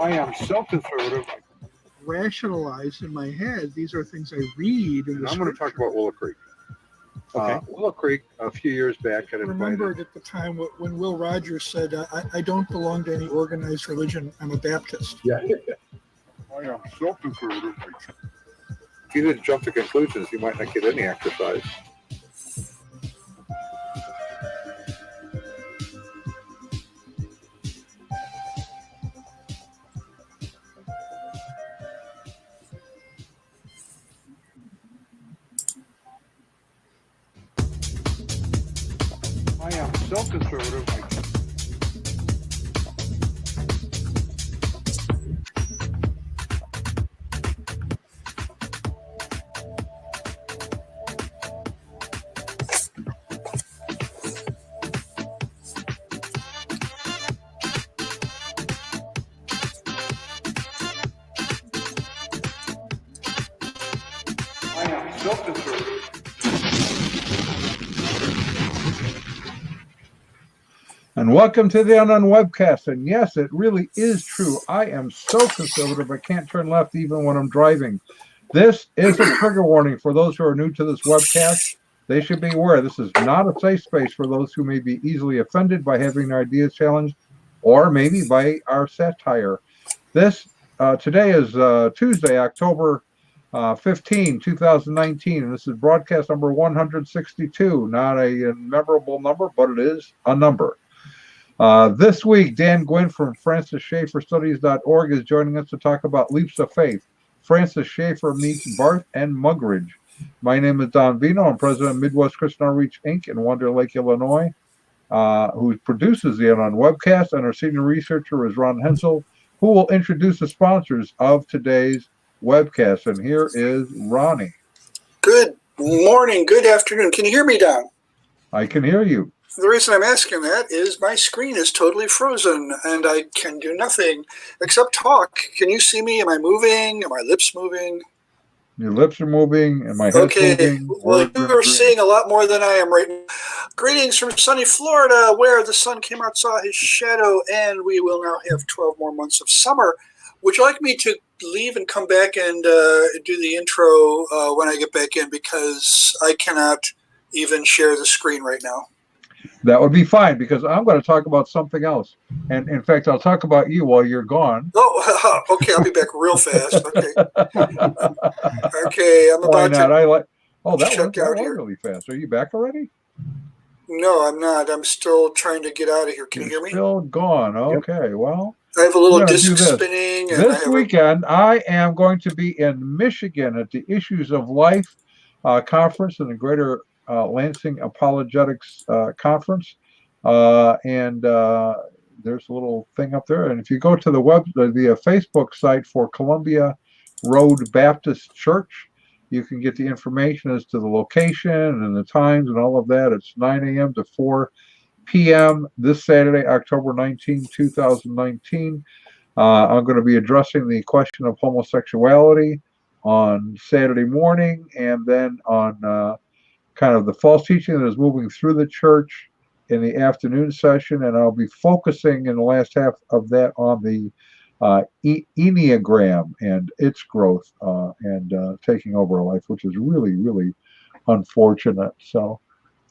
I am so conservative. Rationalize in my head. These are things I read. And I'm going to talk about Willow Creek. Okay. Willow Creek, a few years back, had invited. Remembered at the time when Will Rogers said, I don't belong to any organized religion. I'm a Baptist. Yeah. I am so conservative. If you didn't jump to conclusions, you might not get any exercise. I am so conservative. And welcome to the Unknown Webcast. And yes, it really is true. I am so conservative, I can't turn left even when I'm driving. This is a trigger warning for those who are new to this webcast. They should be aware this is not a safe space for those who may be easily offended by having their ideas challenged or maybe by our satire. This today is Tuesday, October 15, 2019, and this is broadcast number 162. Not a memorable number, but it is a number. This week, Dan Guinn from FrancisSchaefferStudies.org is joining us to talk about leaps of faith. Francis Schaeffer meets Barth and Muggeridge. My name is Don Veinot. I'm president of Midwest Christian Outreach, Inc. in Wonder Lake, Illinois, who produces the Unknown Webcast, and our senior researcher is Ron Henzel, who will introduce the sponsors of today's webcast. And here is Ronnie. Good morning, good afternoon. Can you hear me, Don? I can hear you. The reason I'm asking that is my screen is totally frozen and I can do nothing except talk. Can you see me? Am I moving? Are my lips moving? Your lips are moving and my head's moving. Well, you are seeing a lot more than I am right now. Greetings from sunny Florida, where the sun came out, saw his shadow, and we will now have 12 more months of summer. Would you like me to leave and come back and do the intro when I get back in, because I cannot even share the screen right now? That would be fine, because I'm going to talk about something else. And in fact, I'll talk about you while you're gone. Oh, okay. I'll be back real fast. Okay. Okay. I'm about to. That went really fast. Are you back already? No, I'm not. I'm still trying to get out of here. Can you hear me? Still gone. Okay. Yep. Well, I have a little disc spinning. This weekend, I am going to be in Michigan at the Issues of Life conference in the Greater Lansing Apologetics Conference, and there's a little thing up there. And if you go to the Facebook site for Columbia Road Baptist Church, you can get the information as to the location and the times and all of that. It's 9 a.m. to 4 p.m. this Saturday, October 19, 2019. I'm going to be addressing the question of homosexuality on Saturday morning, and then on kind of the false teaching that is moving through the church in the afternoon session, and I'll be focusing in the last half of that on the Enneagram and its growth and taking over our life, which is really, really unfortunate. So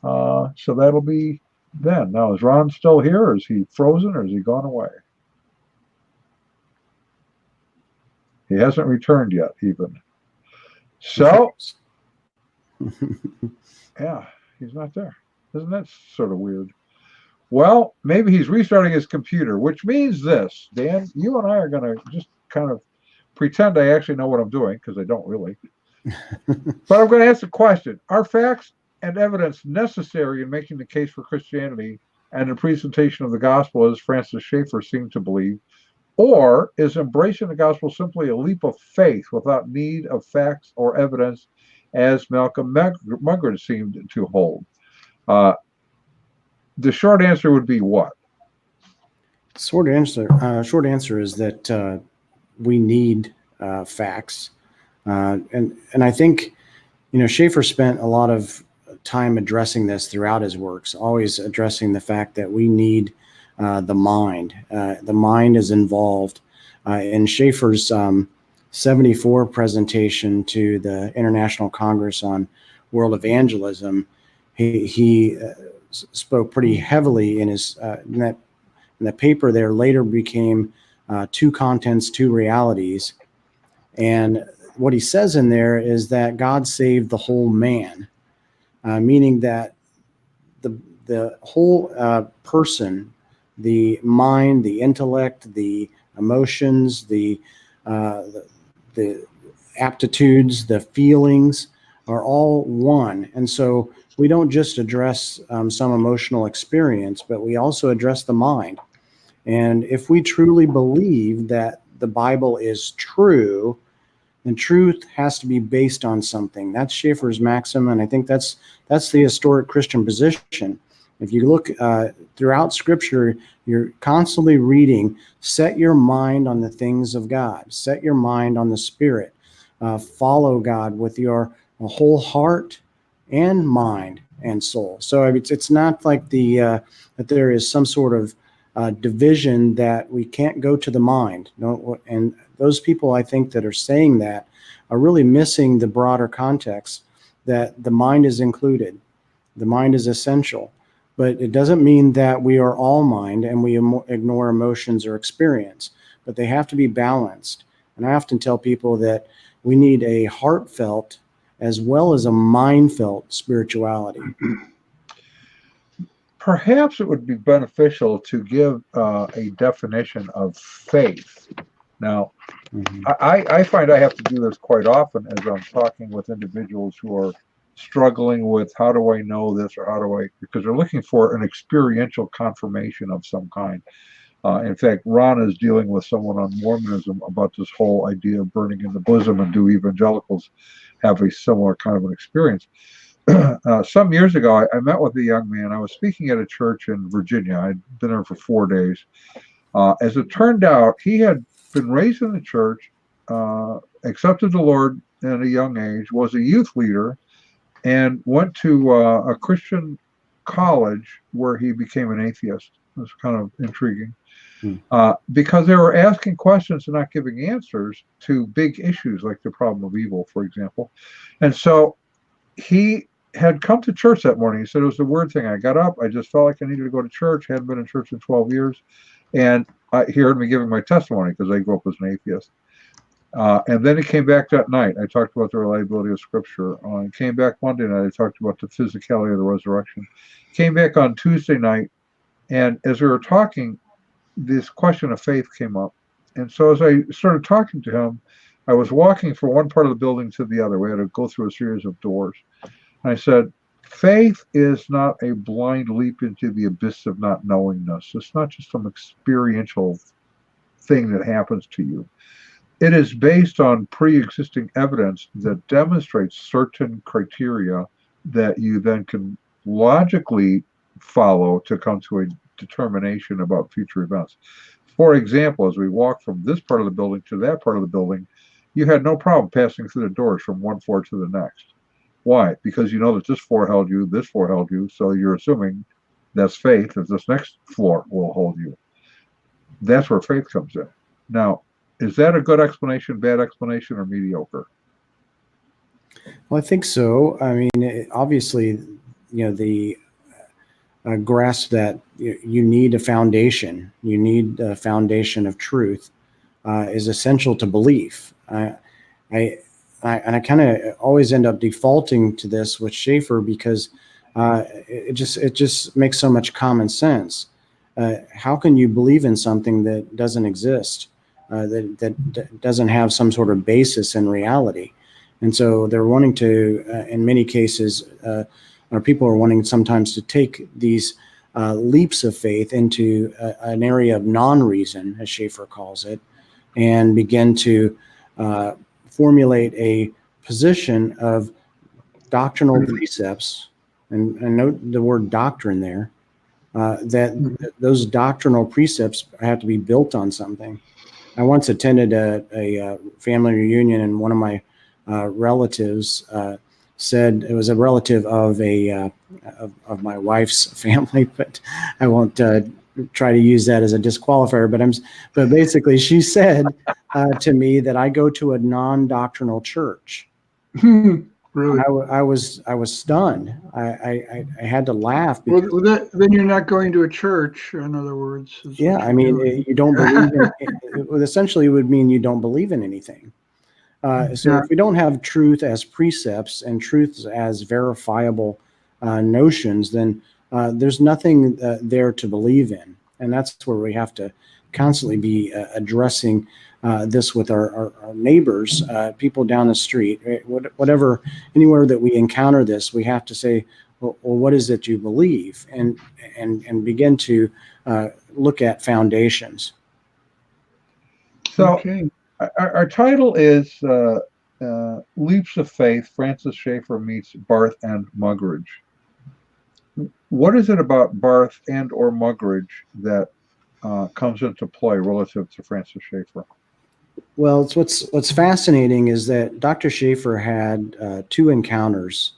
that'll be then. Now, is Ron still here, or is he frozen, or is he gone away? He hasn't returned yet, even. So, yeah, he's not there. Isn't that sort of weird? Well, maybe he's restarting his computer, which means this. Dan, you and I are going to just kind of pretend I actually know what I'm doing, because I don't really. But I'm going to ask the question: are facts and evidence necessary in making the case for Christianity and the presentation of the gospel, as Francis Schaeffer seemed to believe? Or is embracing the gospel simply a leap of faith without need of facts or evidence, as Malcolm Muggeridge seemed to hold? The short answer would be what? Short answer is that we need facts, and I think Schaeffer spent a lot of time addressing this throughout his works, always addressing the fact that we need the mind. The mind is involved In Schaeffer's 74 presentation to the International Congress on World Evangelism, he spoke pretty heavily in his in that paper. There later became two contents, two realities, and what he says in there is that God saved the whole man, meaning that the whole person, the mind, the intellect, the emotions, the aptitudes, the feelings are all one. And so we don't just address some emotional experience, but we also address the mind. And if we truly believe that the Bible is true, then truth has to be based on something. That's Schaeffer's maxim, and I think that's the historic Christian position. If you look throughout Scripture, you're constantly reading, set your mind on the things of God, set your mind on the Spirit, follow God with your whole heart and mind and soul. So I mean, it's not like that there is some sort of division that we can't go to the mind. No, and those people, I think, that are saying that are really missing the broader context that the mind is included. The mind is essential. But it doesn't mean that we are all mind and we ignore emotions or experience, but they have to be balanced. And I often tell people that we need a heartfelt as well as a mind-felt spirituality. Perhaps it would be beneficial to give a definition of faith. Now, I find I have to do this quite often as I'm talking with individuals who are struggling with how do I know this or how do I, because they're looking for an experiential confirmation of some kind. In fact, Ron is dealing with someone on Mormonism about this whole idea of burning in the bosom, and do evangelicals have a similar kind of an experience? Some years ago, I met with a young man. I was speaking at a church in Virginia. I'd been there for 4 days. As it turned out, he had been raised in the church, accepted the Lord at a young age, was a youth leader, and went to a Christian college where he became an atheist. It was kind of intriguing because they were asking questions and not giving answers to big issues like the problem of evil, for example. And so he had come to church that morning. He said it was the weird thing. I got up. I just felt like I needed to go to church. Hadn't been in church in 12 years. And he heard me giving my testimony because I grew up as an atheist. And then he came back that night. I talked about the reliability of Scripture. He came back Monday night. I talked about the physicality of the resurrection. Came back on Tuesday night. And as we were talking, this question of faith came up. And so as I started talking to him, I was walking from one part of the building to the other. We had to go through a series of doors. And I said, faith is not a blind leap into the abyss of not knowingness. It's not just some experiential thing that happens to you. It is based on pre-existing evidence that demonstrates certain criteria that you then can logically follow to come to a determination about future events. For example, as we walk from this part of the building to that part of the building, you had no problem passing through the doors from one floor to the next. Why? Because you know that this floor held you, this floor held you, so you're assuming that's faith that this next floor will hold you. That's where faith comes in. Now, is that a good explanation, bad explanation, or mediocre? Well, I think so. I mean, obviously, the grasp that you need a foundation. You need a foundation of truth is essential to belief. I kind of always end up defaulting to this with Schaeffer because it just makes so much common sense. How can you believe in something that doesn't exist, that doesn't have some sort of basis in reality? And so they're wanting to, in many cases, or people are wanting sometimes to take these leaps of faith into an area of non-reason, as Schaeffer calls it, and begin to formulate a position of doctrinal precepts, and note the word doctrine there, that those doctrinal precepts have to be built on something. I once attended a family reunion, and one of my relatives said, it was a relative of of my wife's family, but I won't try to use that as a disqualifier, but basically she said to me that I go to a non-doctrinal church. Really? I was stunned. I had to laugh. Well, then you're not going to a church, in other words. Yeah, I mean, you don't believe in it. Essentially, it would mean you don't believe in anything. So if we don't have truth as precepts and truth as verifiable notions, then there's nothing there to believe in. And that's where we have to constantly be addressing this with our neighbors, people down the street, whatever, anywhere that we encounter this, we have to say, well, what is it you believe? And begin to look at foundations. So Okay. our title is Leaps of Faith, Francis Schaeffer meets Barth and Muggeridge. What is it about Barth and or Muggeridge that comes into play relative to Francis Schaeffer? Well, what's fascinating is that Dr. Schaeffer had two encounters.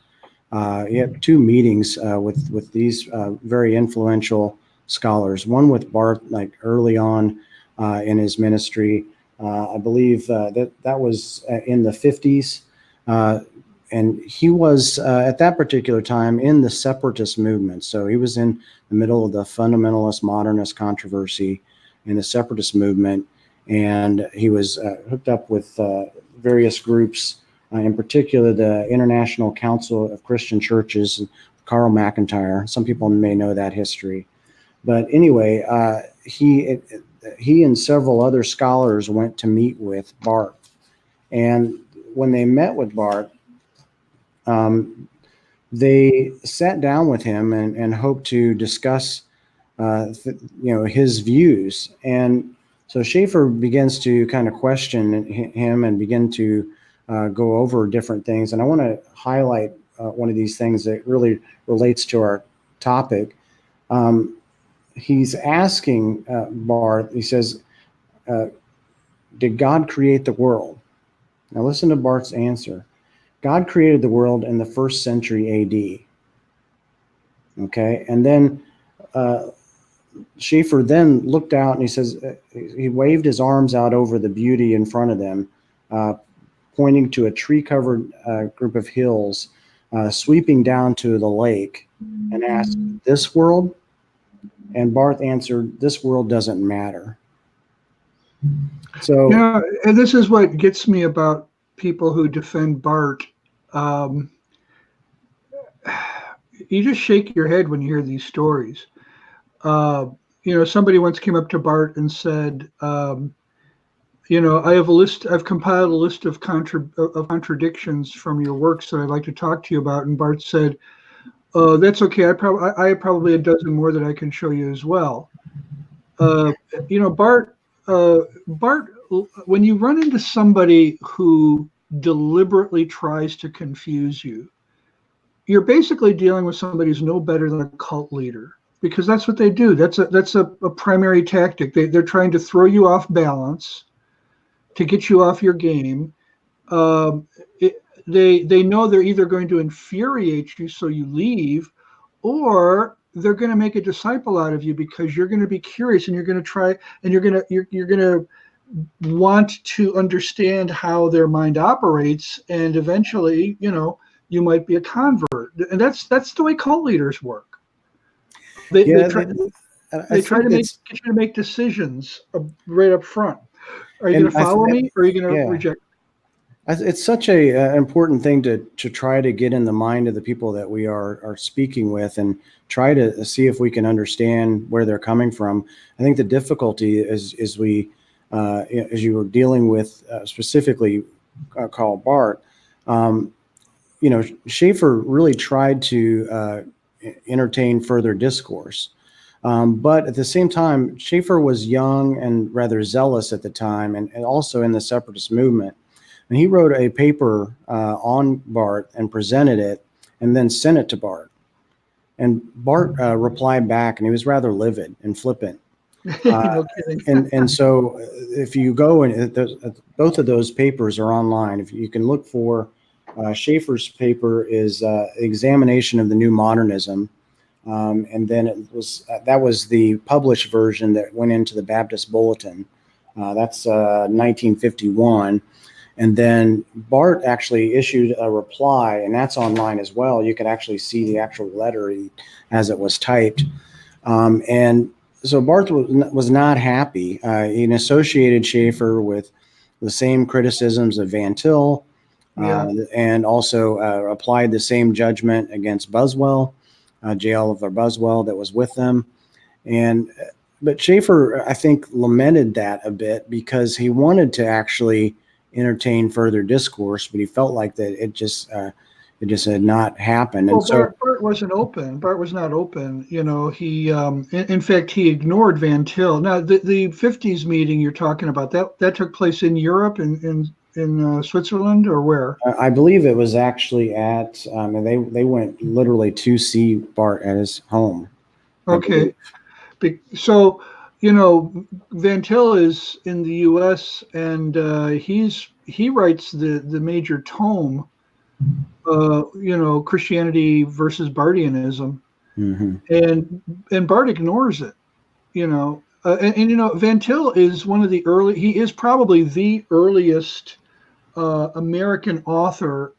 He had two meetings with these very influential scholars. One with Barth, like early on in his ministry. I believe that was in the 50s. And he was at that particular time in the separatist movement. So he was in the middle of the fundamentalist modernist controversy in the separatist movement. And he was hooked up with various groups, in particular the International Council of Christian Churches, Carl McIntyre. Some people may know that history. But anyway, he and several other scholars went to meet with Barth. And when they met with Barth, they sat down with him and hoped to discuss, his views. And so Schaeffer begins to kind of question him and begin to go over different things. And I want to highlight one of these things that really relates to our topic. He's asking Barth, he says, did God create the world? Now listen to Barth's answer. God created the world in the 1st century AD. Okay, and then Schaeffer then looked out and he says, he waved his arms out over the beauty in front of them, pointing to a tree-covered group of hills sweeping down to the lake, and asked, this world? And Barth answered, this world doesn't matter. So, Yeah, and this is what gets me about people who defend Barth. You just shake your head when you hear these stories. Somebody once came up to Barth and said, I have a list. I've compiled a list of contradictions from your works that I'd like to talk to you about. And Barth said, that's okay. I have probably a dozen more that I can show you as well. Barth, when you run into somebody who deliberately tries to confuse you, you're basically dealing with somebody who's no better than a cult leader, because that's what they do. That's a primary tactic. They're trying to throw you off balance, to get you off your game. They know they're either going to infuriate you so you leave, or they're going to make a disciple out of you because you're going to be curious and you're going to try and you're going to want to understand how their mind operates, and eventually, you might be a convert. And that's the way cult leaders work. They try to get you to make decisions right up front. Are you going to follow me, or are you going to reject? It's such a important thing to try to get in the mind of the people that we are speaking with, and try to see if we can understand where they're coming from. I think the difficulty is we, as you were dealing with specifically Karl Barth, Schaeffer really tried to entertain further discourse. But at the same time, Schaeffer was young and rather zealous at the time, and also in the separatist movement. And he wrote a paper on Barth and presented it, and then sent it to Barth. And Barth replied back, and he was rather livid and flippant. No kidding. And so if you go, and both of those papers are online. If you can look for Schaeffer's paper is Examination of the New Modernism, And then that was the published version that went into the Baptist Bulletin. That's 1951. And then Barth actually issued a reply, and that's online as well. You could actually see the actual letter as it was typed. And so Barth was not happy. He associated Schaeffer with the same criticisms of Van Til, and also applied the same judgment against Buswell, J. Oliver Buswell, that was with them. But Schaeffer, I think, lamented that a bit because he wanted to actually entertain further discourse, but he felt like that it just had not happened. Well, And so Barth wasn't open. Barth was not open. You know, he, in fact, he ignored Van Til. Now, the 50s meeting you're talking about, that took place in Europe, in Switzerland, or where? I believe it was actually at, and they went literally to see Barth at his home. Okay. So, you know, Van Til is in the U.S. and he writes the major tome, you know, Christianity versus Barthianism, and Barth ignores it, you know, and you know, Van Til is one of the early. He is probably the earliest American author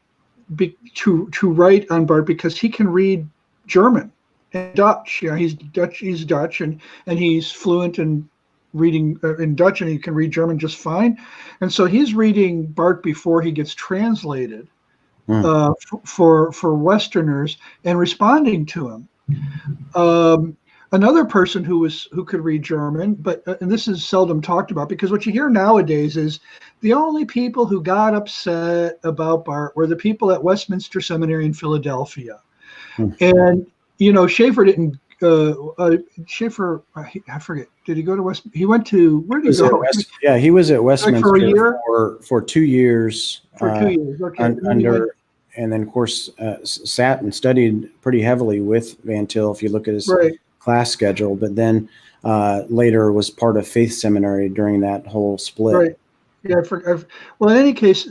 to write on Barth because he can read German and Dutch. You know, he's Dutch, and he's fluent in reading in Dutch, and he can read German just fine. And so he's reading Barth before he gets translated for Westerners and responding to him. Another person who could read German, but and this is seldom talked about because what you hear nowadays is the only people who got upset about Barth were the people at Westminster Seminary in Philadelphia, and you know, Schaeffer didn't. Schaeffer, I forget. Did he go to West? He went to where did he go? He was at Westminster for a year? for 2 years. For 2 years, okay. And then of course sat and studied pretty heavily with Van Til. If you look at his class schedule, but then later was part of Faith Seminary during that whole split. Right. Yeah. Well, in any case,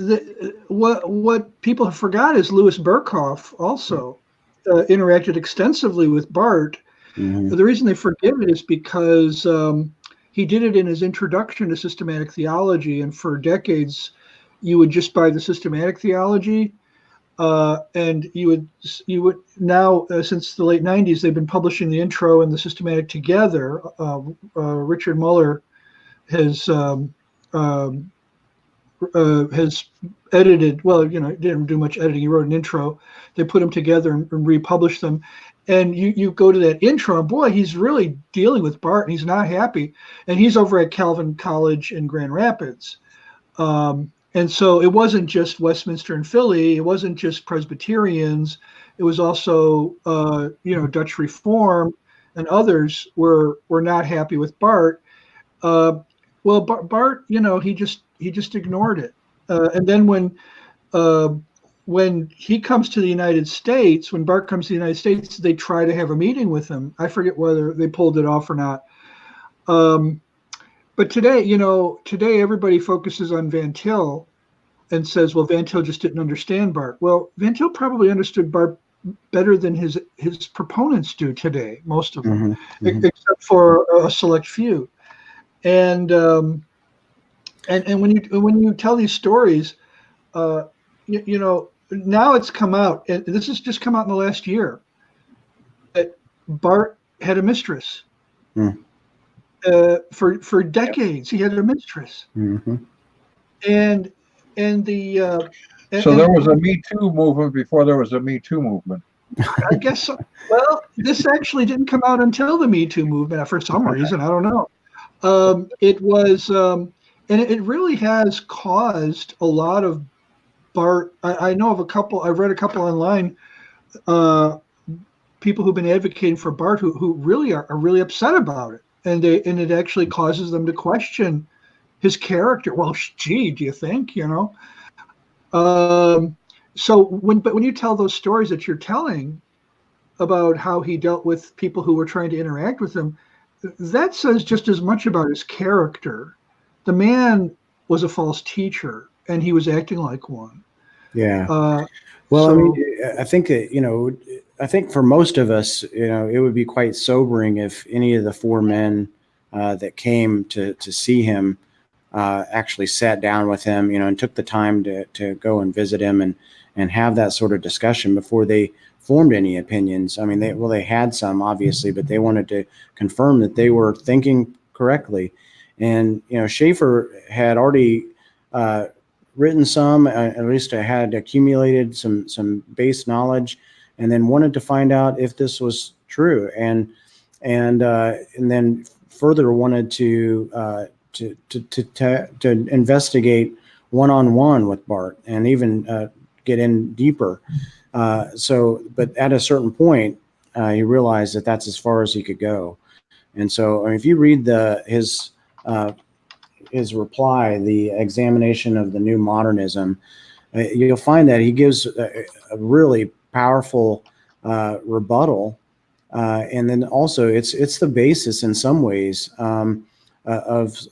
what people have forgot is Louis Berkhoff also interacted extensively with Barth. The reason they forget it is because he did it in his introduction to systematic theology, and for decades you would just buy the systematic theology, and you would now since the late 90s they've been publishing the intro and the systematic together. Richard Muller has edited, well, you know, didn't do much editing. He wrote an intro. They put them together and republished them. And you go to that intro, and boy, he's really dealing with Barth, and he's not happy. And he's over at Calvin College in Grand Rapids. And so it wasn't just Westminster and Philly. It wasn't just Presbyterians. It was also, you know, Dutch Reform and others were not happy with Barth. Well, Barth, you know, he just ignored it. And then when he comes to the United States, when Barth comes to the United States, they try to have a meeting with him. I forget whether they pulled it off or not. But today everybody focuses on Van Til and says, well, Van Til just didn't understand Barth. Well, Van Til probably understood Barth better than his proponents do today, most of them, except for a select few. And when you tell these stories, you know, now it's come out, and this has just come out in the last year, that Barth had a mistress. For decades, he had a mistress. And the so there was a Me Too movement before there was a Me Too movement. I guess so. Well, this actually didn't come out until the Me Too movement for some reason. I don't know. It was, and it really has caused a lot of Barth. I know of a couple. I've read a couple online. People who've been advocating for Barth who really are really upset about it, and it actually causes them to question his character. Well, gee, do you think, you know? So when you tell those stories that you're telling about how he dealt with people who were trying to interact with him, that says just as much about his character. The man was a false teacher, and he was acting like one. Yeah. Well, I mean, I think that, you know, I think for most of us, it would be quite sobering if any of the four men that came to see him actually sat down with him, and took the time to go and visit him and have that sort of discussion before they formed any opinions. I mean, they had some obviously, but they wanted to confirm that they were thinking correctly. And, Schaeffer had already written some, at least had accumulated some base knowledge, and then wanted to find out if this was true. And then further wanted to investigate one-on-one with Barth and even get in deeper. But at a certain point, he realized that that's as far as he could go. And so, if you read his reply, the examination of the new modernism, you'll find that he gives a really powerful rebuttal, and then also it's the basis in some ways of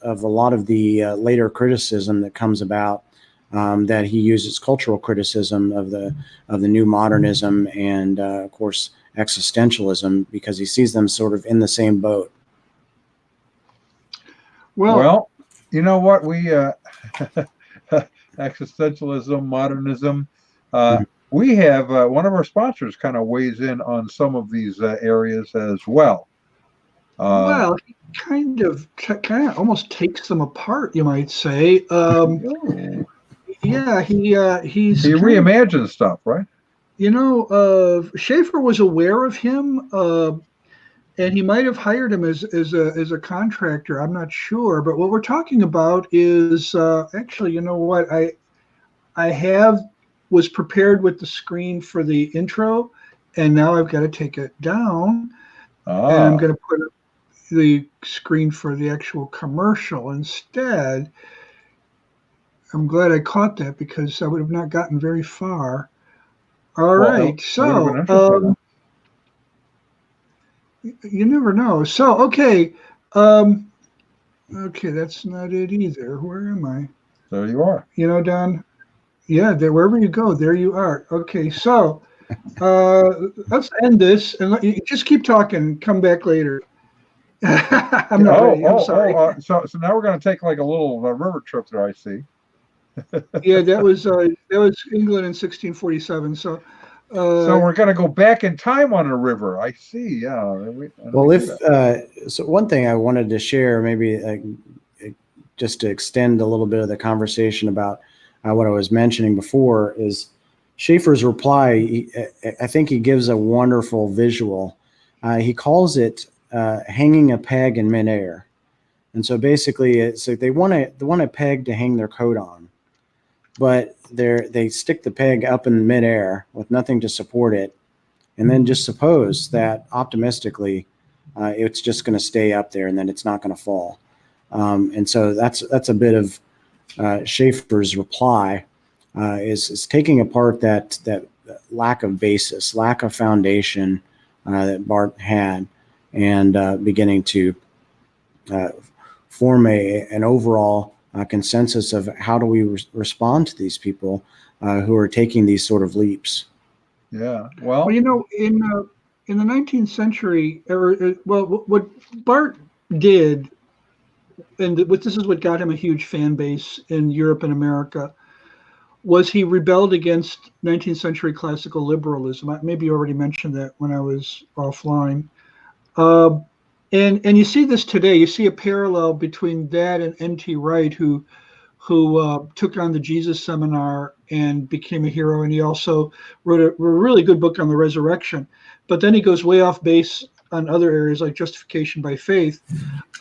a lot of the later criticism that comes about, that he uses cultural criticism of the new modernism and of course existentialism, because he sees them sort of in the same boat. Well, you know what, we existentialism, modernism, we have one of our sponsors kind of weighs in on some of these areas as well. He kind of almost takes them apart, you might say. Yeah, he reimagines stuff, right? Schaeffer was aware of him, and he might have hired him as a contractor. I'm not sure, but what we're talking about is actually, I was prepared with the screen for the intro, and now I've got to take it down, and I'm going to put the screen for the actual commercial instead. I'm glad I caught that, because I would have not gotten very far. All right, so you never know. So okay, that's not it either. Where am I? There you are. Don. Yeah, wherever you go, there you are. Okay, so let's end this and you just keep talking. Come back later. I'm not ready. I'm sorry. So now we're going to take like a little river trip there, I see. Yeah, that was England in 1647. So we're going to go back in time on a river. I see. Yeah. So one thing I wanted to share, maybe just to extend a little bit of the conversation about what I was mentioning before, is Schaeffer's reply. I think he gives a wonderful visual. He calls it hanging a peg in midair. And so basically it's like they want a peg to hang their coat on, but they stick the peg up in midair with nothing to support it, and then just suppose that optimistically it's just going to stay up there and then it's not going to fall. And so that's a bit of Schaeffer's reply, is taking apart that lack of basis, lack of foundation that Barth had, and beginning to form an overall consensus of how do we respond to these people who are taking these sort of leaps. Yeah. Well, in the 19th century, what Barth did, and this is what got him a huge fan base in Europe and America, was he rebelled against 19th century classical liberalism. I maybe already mentioned that when I was offline. And you see this today. You see a parallel between that and N.T. Wright, who took on the Jesus Seminar and became a hero. And he also wrote a really good book on the resurrection. But then he goes way off base on other areas like justification by faith.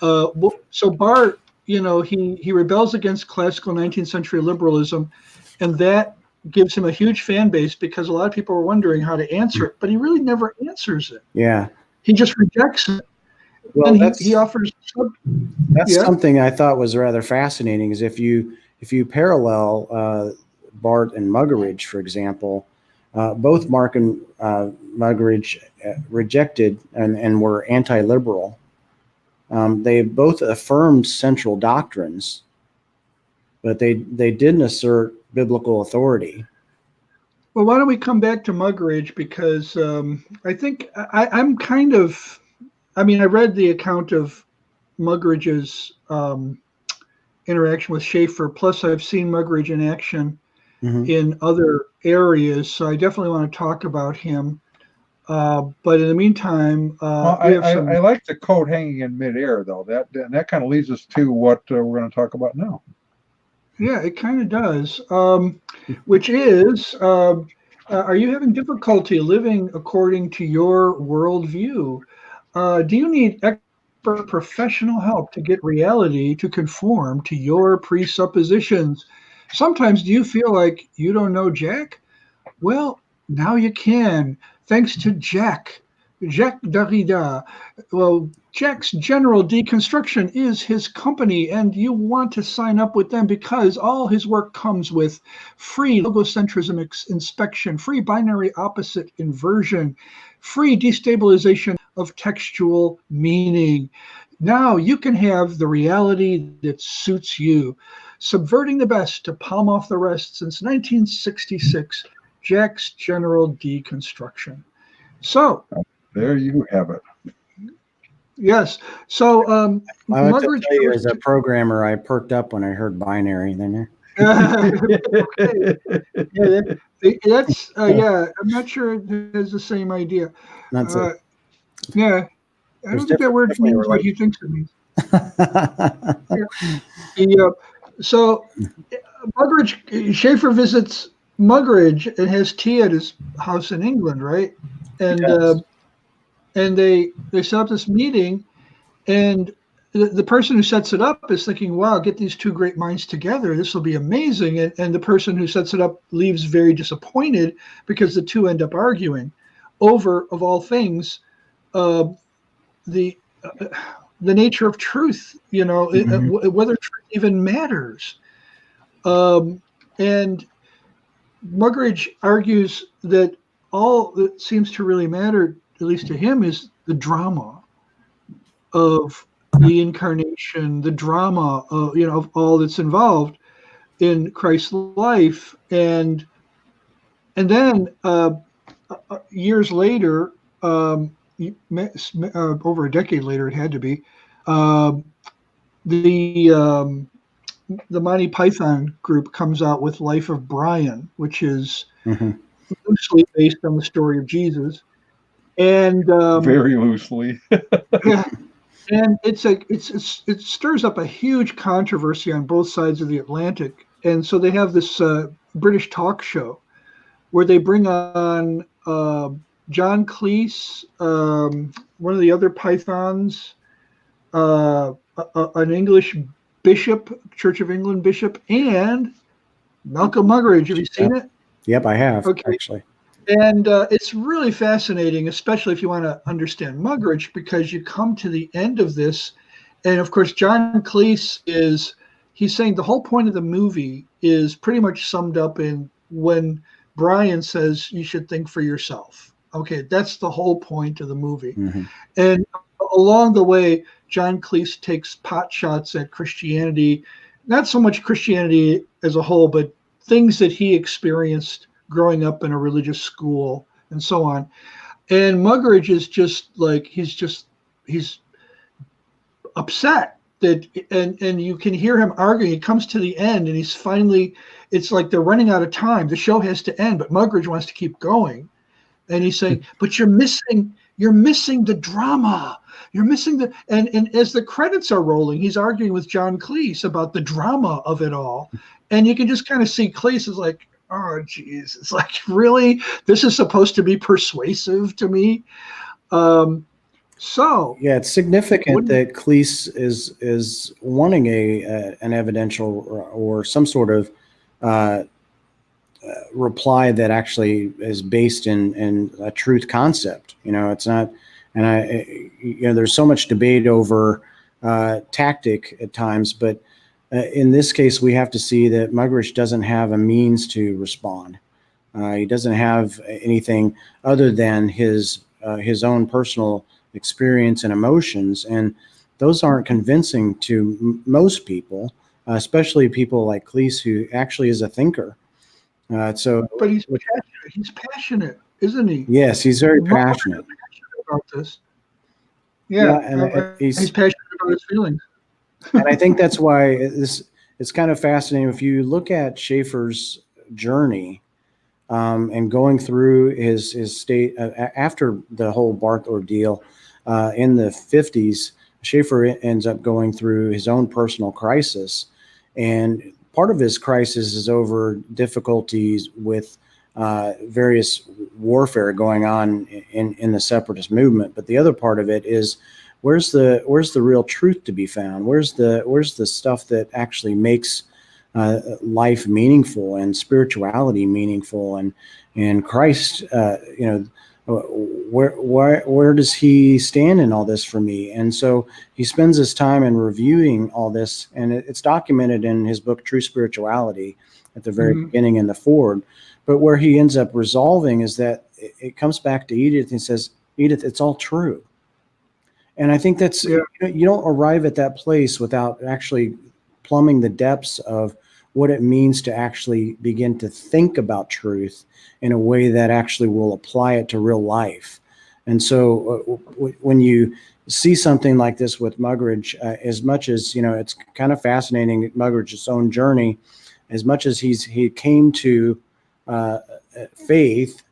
So Barth, he rebels against classical 19th century liberalism, and that gives him a huge fan base because a lot of people are wondering how to answer it, but he really never answers it. Yeah. He just rejects it. Well, and he offers. That's something I thought was rather fascinating, is if you parallel Barth and Muggeridge, for example, both Mark and Muggeridge rejected and were anti-liberal. They both affirmed central doctrines, but they didn't assert biblical authority. Well, why don't we come back to Muggeridge, because I think I'm kind of, I mean, I read the account of Muggeridge's interaction with Schaeffer, plus I've seen Muggeridge in action in other areas, so I definitely want to talk about him. But in the meantime, Well, we have some. I like the coat hanging in midair, though. That kind of leads us to what we're going to talk about now. Yeah, it kind of does. Which is, are you having difficulty living according to your worldview? Do you need expert professional help to get reality to conform to your presuppositions? Sometimes do you feel like you don't know Jack? Well, now you can, thanks to Jacques Derrida. Well, Jack's General Deconstruction is his company, and you want to sign up with them because all his work comes with free logocentrism inspection, free binary opposite inversion, free destabilization of textual meaning. Now you can have the reality that suits you. Subverting the best to palm off the rest since 1966. Jack's General Deconstruction. So there you have it. Yes. So I have to Muggeridge tell you, as a programmer, I perked up when I heard binary. Then okay. That's yeah. I'm not sure it has the same idea. that's it. Yeah, I don't think that word means what he thinks it means. So Muggeridge, Schaeffer visits Muggeridge and has tea at his house in England, right? And Yes. And they set up this meeting, and the person who sets it up is thinking, wow, get these two great minds together, this will be amazing. And the person who sets it up leaves very disappointed because the two end up arguing over, of all things, the nature of truth, whether truth even matters. And Muggeridge argues that all that seems to really matter, at least to him, is the drama of the incarnation, the drama of, of all that's involved in Christ's life. And then years later, over a decade later, it had to be, the Monty Python group comes out with Life of Brian, which is loosely based on the story of Jesus, and very loosely. Yeah, and it stirs up a huge controversy on both sides of the Atlantic, and so they have this British talk show where they bring on John Cleese, one of the other Pythons, an English bishop, Church of England bishop, and Malcolm Muggeridge. Have you seen it? Yep, I have, actually. And it's really fascinating, especially if you want to understand Muggeridge, because you come to the end of this, and of course, John Cleese he's saying the whole point of the movie is pretty much summed up in when Brian says you should think for yourself. Okay, that's the whole point of the movie. And along the way, John Cleese takes pot shots at Christianity, not so much Christianity as a whole, but things that he experienced growing up in a religious school and so on. And Muggeridge is just like, he's upset that, and you can hear him arguing. He comes to the end and he's finally, it's like they're running out of time. The show has to end, but Muggeridge wants to keep going. And he's saying, but you're missing the drama. You're missing and as the credits are rolling, he's arguing with John Cleese about the drama of it all. And you can just kind of see Cleese is like, oh, geez, it's like, really? This is supposed to be persuasive to me? So yeah, it's significant that Cleese is wanting an evidential or some sort of reply that actually is based in a truth concept. It's not, and there's so much debate over tactic at times, but in this case, we have to see that Muggeridge doesn't have a means to respond. He doesn't have anything other than his own personal experience and emotions, and those aren't convincing to most people, especially people like Cleese, who actually is a thinker. But he's passionate. He's passionate, isn't he? Yes, he's very Robert is passionate. passionate about this. Yeah, and he's passionate about his feelings. and I think that's why it's kind of fascinating. If you look at Schaeffer's journey and going through his state after the whole Barth ordeal in the 50s, Schaeffer ends up going through his own personal crisis. And part of his crisis is over difficulties with various warfare going on in the separatist movement. But the other part of it is where's the real truth to be found? Where's the stuff that actually makes life meaningful and spirituality meaningful and Christ, where does he stand in all this for me? And so he spends his time in reviewing all this, and it's documented in his book, True Spirituality, at the very beginning in the foreword. But where he ends up resolving is that it comes back to Edith and says, Edith, it's all true. And I think that's, you don't arrive at that place without actually plumbing the depths of what it means to actually begin to think about truth in a way that actually will apply it to real life. And so when you see something like this with Muggeridge, as much as, it's kind of fascinating, Muggeridge's own journey, as much as he came to faith,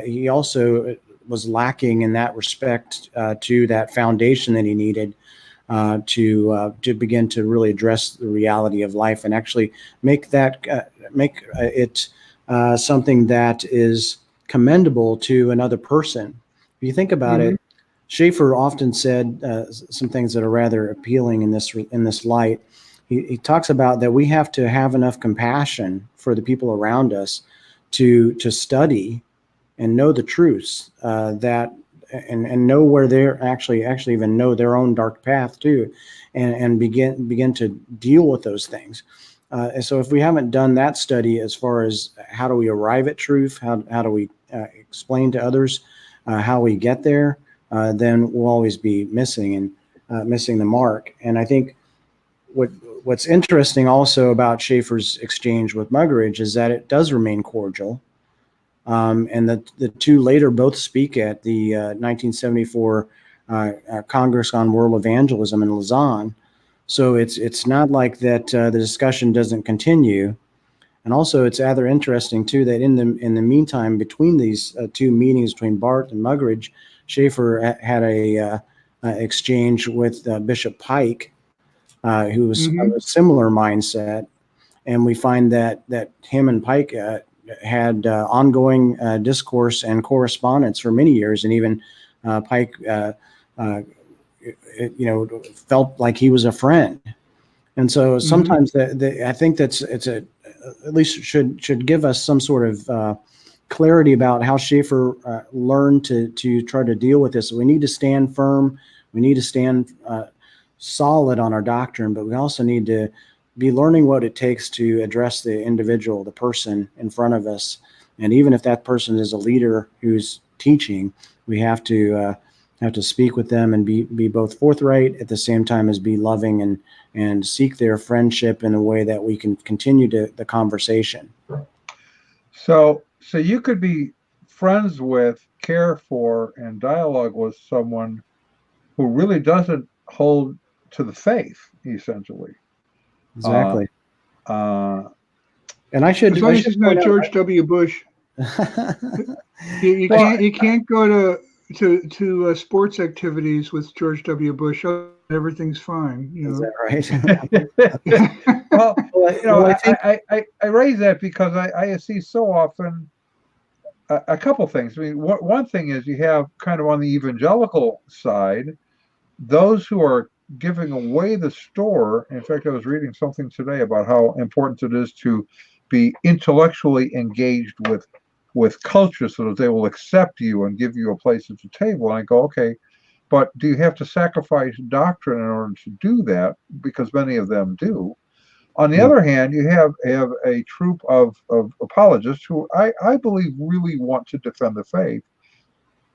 he also was lacking in that respect to that foundation that he needed to begin to really address the reality of life and actually make it something that is commendable to another person. If you think about it, Schaeffer often said some things that are rather appealing in this light. He talks about that we have to have enough compassion for the people around us to study and know the truths that. And know where they're actually even know their own dark path too, and begin to deal with those things. And so if we haven't done that study as far as how do we arrive at truth, how do we explain to others how we get there, then we'll always be missing the mark. And I think what's interesting also about Schaeffer's exchange with Muggeridge is that it does remain cordial. And the two later both speak at the 1974 Congress on World Evangelism in Lausanne. So it's not like that the discussion doesn't continue. And also it's rather interesting too that in the meantime between these two meetings between Barth and Muggeridge, Schaeffer had a exchange with Bishop Pike, who was of a similar mindset, and we find that him and Pike had ongoing discourse and correspondence for many years, and even Pike, felt like he was a friend. And so sometimes I think at least should give us some sort of clarity about how Schaeffer learned to try to deal with this. We need to stand firm. We need to stand solid on our doctrine, but we also need to be learning what it takes to address the individual, the person in front of us. And even if that person is a leader who's teaching, we have to speak with them and be both forthright at the same time as be loving and seek their friendship in a way that we can continue the conversation. So you could be friends with, care for, and dialogue with someone who really doesn't hold to the faith, essentially. Exactly. And I should not George W. Bush. you can't go to sports activities with George W. Bush. Everything's fine. Is that right? Well, I raise that because I see so often a couple things. I mean, one thing is you have kind of on the evangelical side those who are giving away the store. In fact, I was reading something today about how important it is to be intellectually engaged with culture so that they will accept you and give you a place at the table. And I go, okay, but do you have to sacrifice doctrine in order to do that? Because many of them do. On the other hand, you have a troop of apologists who I believe really want to defend the faith,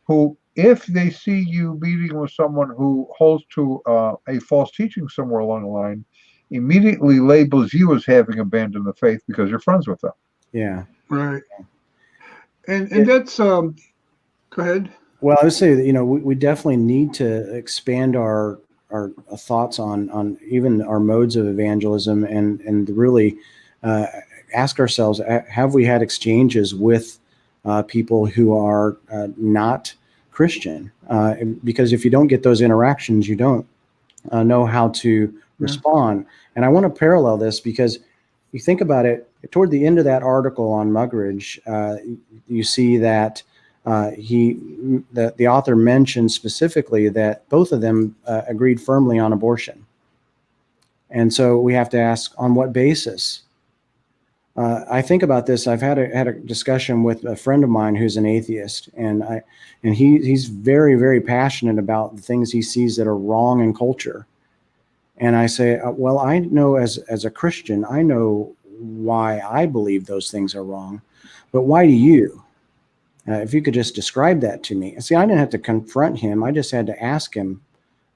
who, if they see you meeting with someone who holds to a false teaching somewhere along the line, immediately labels you as having abandoned the faith because you're friends with them. Yeah. Right. And that's go ahead. Well, I would say that, we definitely need to expand our thoughts on even our modes of evangelism and really ask ourselves, have we had exchanges with people who are not Christian? Because if you don't get those interactions, you don't know how to respond. And I want to parallel this because you think about it, toward the end of that article on Muggeridge, you see that the author mentioned specifically that both of them agreed firmly on abortion. And so we have to ask, on what basis? I think about this. I've had a discussion with a friend of mine who's an atheist, and he's very, very passionate about the things he sees that are wrong in culture. And I say, well, I know as a Christian, I know why I believe those things are wrong, but why do you? If you could just describe that to me. See, I didn't have to confront him. I just had to ask him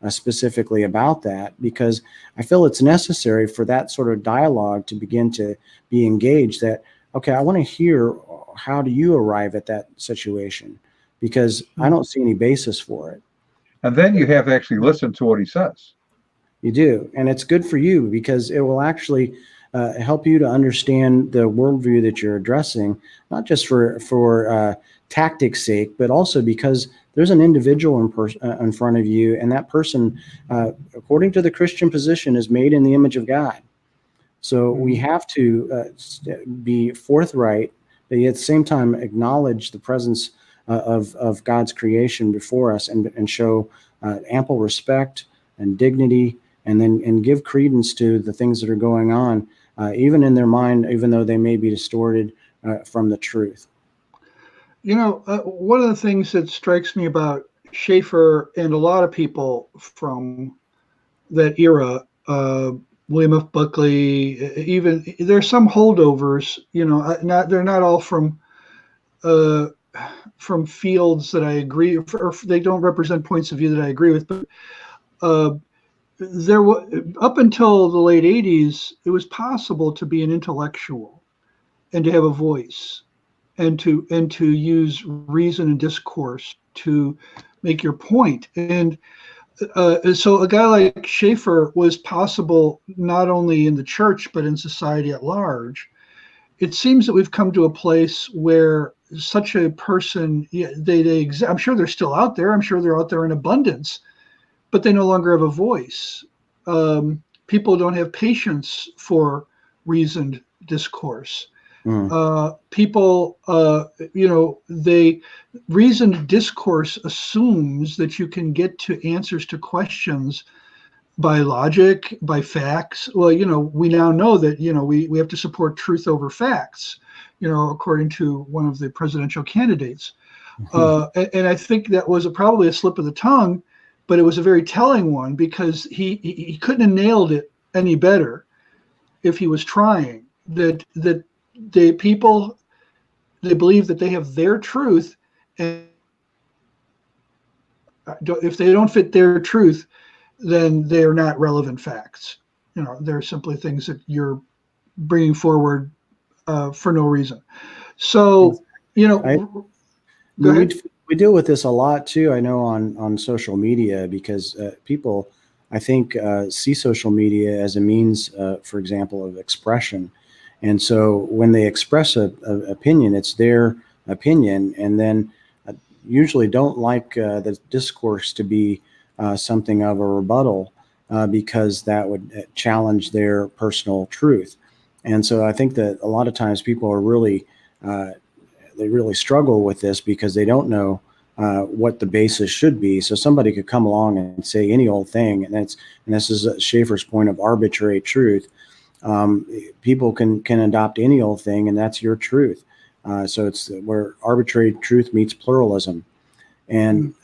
specifically about that, because I feel it's necessary for that sort of dialogue to begin to be engaged. That, okay, I want to hear, how do you arrive at that situation? Because I don't see any basis for it. And then you have to actually listen to what he says. You do. And it's good for you because it will actually help you to understand the worldview that you're addressing, not just for tactics sake, but also because there's an individual in front of you, and that person, according to the Christian position, is made in the image of God. So we have to be forthright, but yet at the same time acknowledge the presence of God's creation before us, and show ample respect and dignity, and give credence to the things that are going on, even in their mind, even though they may be distorted from the truth. One of the things that strikes me about Schaeffer and a lot of people from that era, William F. Buckley, even there's some holdovers. They're not all from fields that I agree, or they don't represent points of view that I agree with. But there was, up until the late '80s, it was possible to be an intellectual and to have a voice, and to use reason and discourse to make your point. And so a guy like Schaeffer was possible not only in the church but in society at large. It seems that we've come to a place where such a person, I'm sure they're still out there. I'm sure they're out there in abundance, but they no longer have a voice. People don't have patience for reasoned discourse. People, reasoned discourse assumes that you can get to answers to questions by logic, by facts. Well, we now know that, we have to support truth over facts, according to one of the presidential candidates. And I think that was probably a slip of the tongue, but it was a very telling one, because he couldn't have nailed it any better if he was trying. That the people, they believe that they have their truth, and if they don't fit their truth, then they're not relevant facts. They're simply things that you're bringing forward for no reason. So, go ahead. We deal with this a lot too, I know, on social media, because people, I think, see social media as a means, for example, of expression. And so when they express an opinion, it's their opinion, and then usually don't like the discourse to be something of a rebuttal, because that would challenge their personal truth. And so I think that a lot of times people are really, they really struggle with this because they don't know what the basis should be. So somebody could come along and say any old thing, and this is Schaeffer's point of arbitrary truth. People can adopt any old thing, and that's your truth. So it's where arbitrary truth meets pluralism. And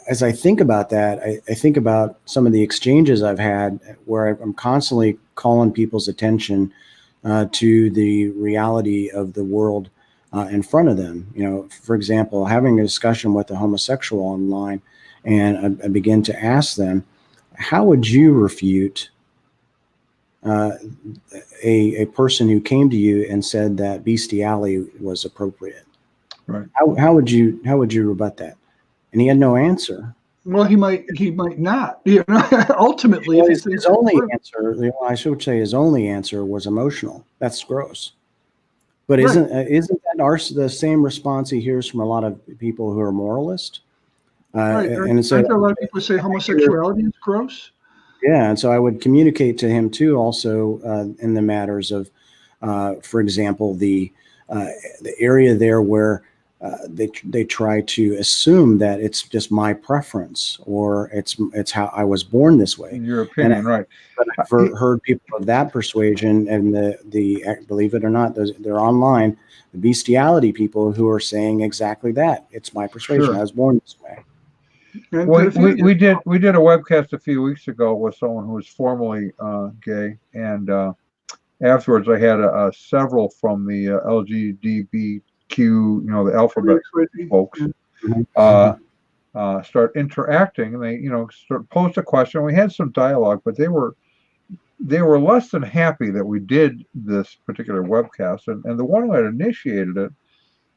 as I think about that, I think about some of the exchanges I've had where I'm constantly calling people's attention to the reality of the world in front of them. For example, having a discussion with a homosexual online, and I begin to ask them, how would you refute a person who came to you and said that bestiality was appropriate. Right. How would you rebut that? And he had no answer. Well, he might not. You know, ultimately, Well, if he his thinks only it's answer, I should say, his only answer was emotional. That's gross. But Right. isn't that the same response he hears from a lot of people who are moralist? right. And so, Aren't there a lot of people who say homosexuality is gross? yeah, and so I would communicate to him too, also in the matters of, for example, the area there where they try to assume that it's just my preference or it's how I was born this way. Your opinion, right? But I've heard people of that persuasion, and the believe it or not, they're online. The bestiality people who are saying exactly that. It's my persuasion. Sure. I was born this way. And we pedophilia. we did a webcast a few weeks ago with someone who was formerly gay, and afterwards I had several from the LGBTQ, the alphabet folks, start interacting, and they start post a question. We had some dialogue, but they were less than happy that we did this particular webcast, and the one who had initiated it,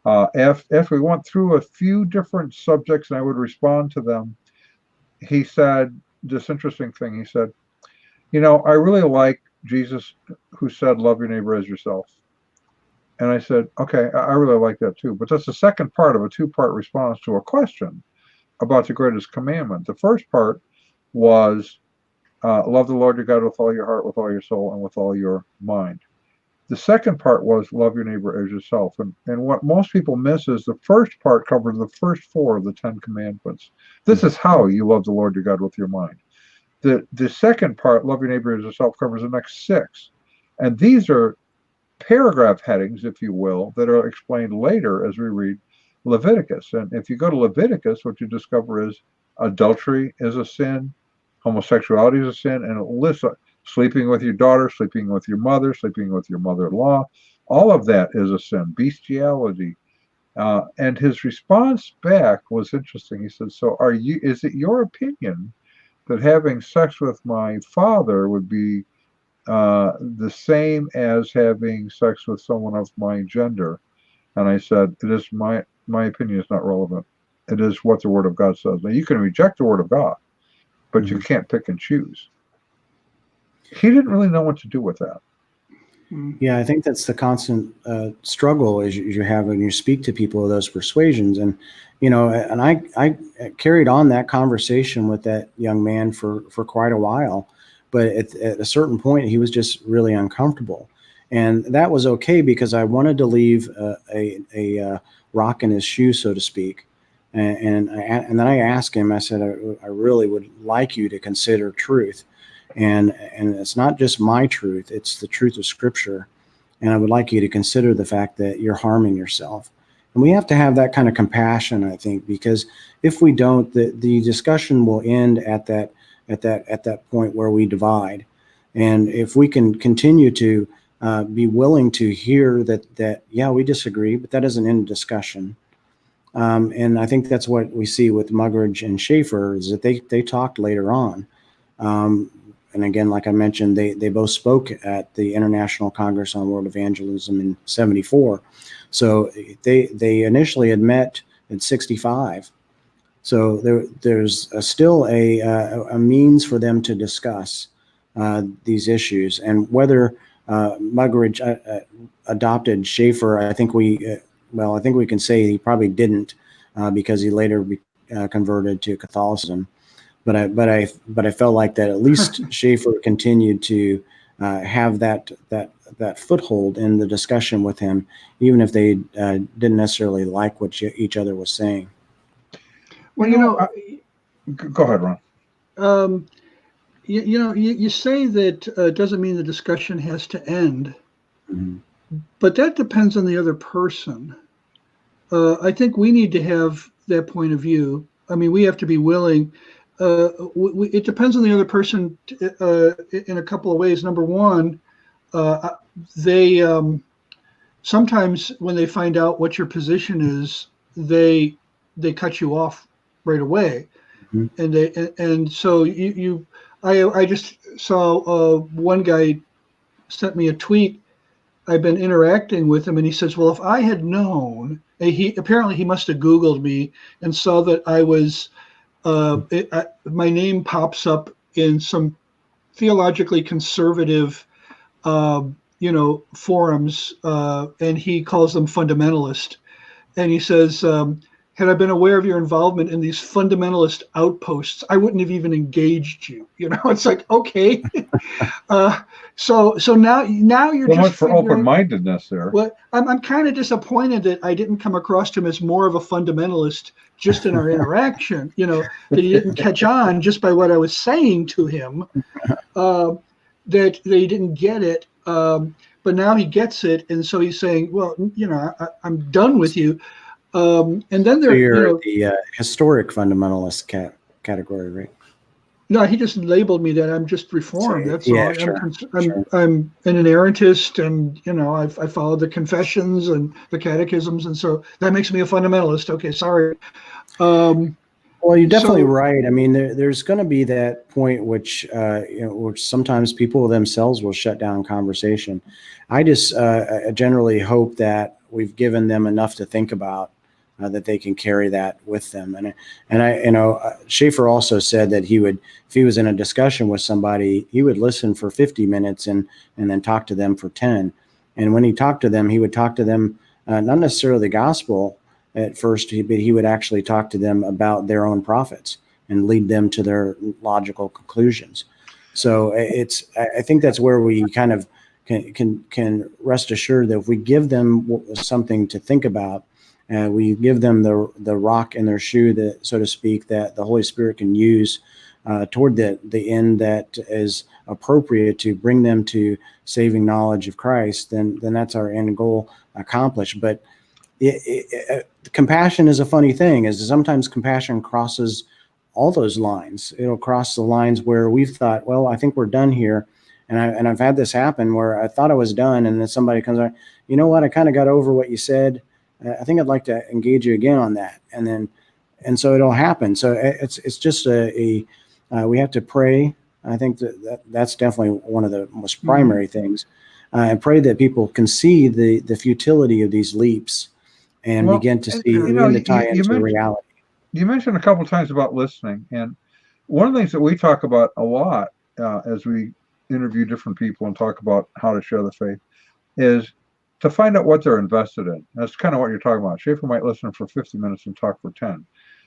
after we went through a few different subjects and I would respond to them, he said this interesting thing. He said, I really like Jesus who said, love your neighbor as yourself. And I said, okay, I really like that too. But that's the second part of a two-part response to a question about the greatest commandment. The first part was love the Lord your God with all your heart, with all your soul, and with all your mind. The second part was love your neighbor as yourself. And what most people miss is the first part covers the first 4 of the 10 commandments. This is how you love the Lord your God with your mind. The second part, love your neighbor as yourself, covers the next 6. And these are paragraph headings, if you will, that are explained later as we read Leviticus. And if you go to Leviticus, what you discover is adultery is a sin, homosexuality is a sin, and it lists sleeping with your daughter, sleeping with your mother, sleeping with your mother-in-law. All of that is a sin. Bestiality. And his response back was interesting. He said, so is it your opinion that having sex with my father would be the same as having sex with someone of my gender? And I said, it is my opinion is not relevant. It is what the Word of God says. Now, you can reject the Word of God, but you can't pick and choose. He didn't really know what to do with that. Yeah, I think that's the constant struggle as you have when you speak to people of those persuasions. And, and I carried on that conversation with that young man for quite a while. But at a certain point, he was just really uncomfortable. And that was okay because I wanted to leave a rock in his shoe, so to speak. And then I asked him, I said, I really would like you to consider truth. And it's not just my truth, it's the truth of Scripture. And I would like you to consider the fact that you're harming yourself. And we have to have that kind of compassion, I think, because if we don't, the discussion will end at that point where we divide. And if we can continue to be willing to hear that yeah, we disagree, but that doesn't end discussion. And I think that's what we see with Muggeridge and Schaeffer, is that they talked later on. And again, like I mentioned, they both spoke at the International Congress on World Evangelism in '74. So they initially had met in '65. So there's still a means for them to discuss these issues. And whether Muggeridge adopted Schaeffer, I think we can say he probably didn't because he later converted to Catholicism. But I felt like that at least Schaeffer continued to have that foothold in the discussion with him, even if they didn't necessarily like what each other was saying. Well, go ahead, Ron. You say that doesn't mean the discussion has to end, but that depends on the other person. I think we need to have that point of view. I mean, we have to be willing. It depends on the other person in a couple of ways. Number one, they sometimes when they find out what your position is, they cut you off right away, and so I just saw one guy sent me a tweet. I've been interacting with him, and he says, "Well, if I had known," he must have Googled me and saw that I was. My name pops up in some theologically conservative, forums, and he calls them fundamentalist. And he says, had I been aware of your involvement in these fundamentalist outposts, I wouldn't have even engaged you. It's like, okay. So now you're So just much for open-mindedness there. Well, I'm kind of disappointed that I didn't come across him as more of a fundamentalist just in our interaction. That he didn't catch on just by what I was saying to him. That he didn't get it. But now he gets it, and so he's saying, "Well, I'm done with you." And then So you're the historic fundamentalist category, right? No, he just labeled me that. I'm just reformed. That's yeah, all. Sure. I'm an inerrantist, and I follow the confessions and the catechisms, and so that makes me a fundamentalist. Okay, sorry. Well, you're definitely right. I mean, there's going to be that point which sometimes people themselves will shut down conversation. I just generally hope that we've given them enough to think about, that they can carry that with them. And Schaeffer also said that he would, if he was in a discussion with somebody, he would listen for 50 minutes and then talk to them for 10. And when he talked to them, he would talk to them, not necessarily the gospel at first, but he would actually talk to them about their own prophets and lead them to their logical conclusions. So I think that's where we kind of can rest assured that if we give them something to think about, we give them the rock in their shoe, that, so to speak, that the Holy Spirit can use toward the end that is appropriate to bring them to saving knowledge of Christ, then that's our end goal accomplished. But compassion is a funny thing, is sometimes compassion crosses all those lines. It'll cross the lines where we've thought, well, I think we're done here. And I've had this happen where I thought I was done, and then somebody comes out, you know what, I kind of got over what you said. I think I'd like to engage you again on that. And so it'll happen. So it's just we have to pray. I think that's definitely one of the most primary things, and pray that people can see the futility of these leaps and begin to see, begin to tie into reality. You mentioned a couple of times about listening. And one of the things that we talk about a lot as we interview different people and talk about how to share the faith is to find out what they're invested in. That's kind of what you're talking about. Schaeffer might listen for 50 minutes and talk for 10.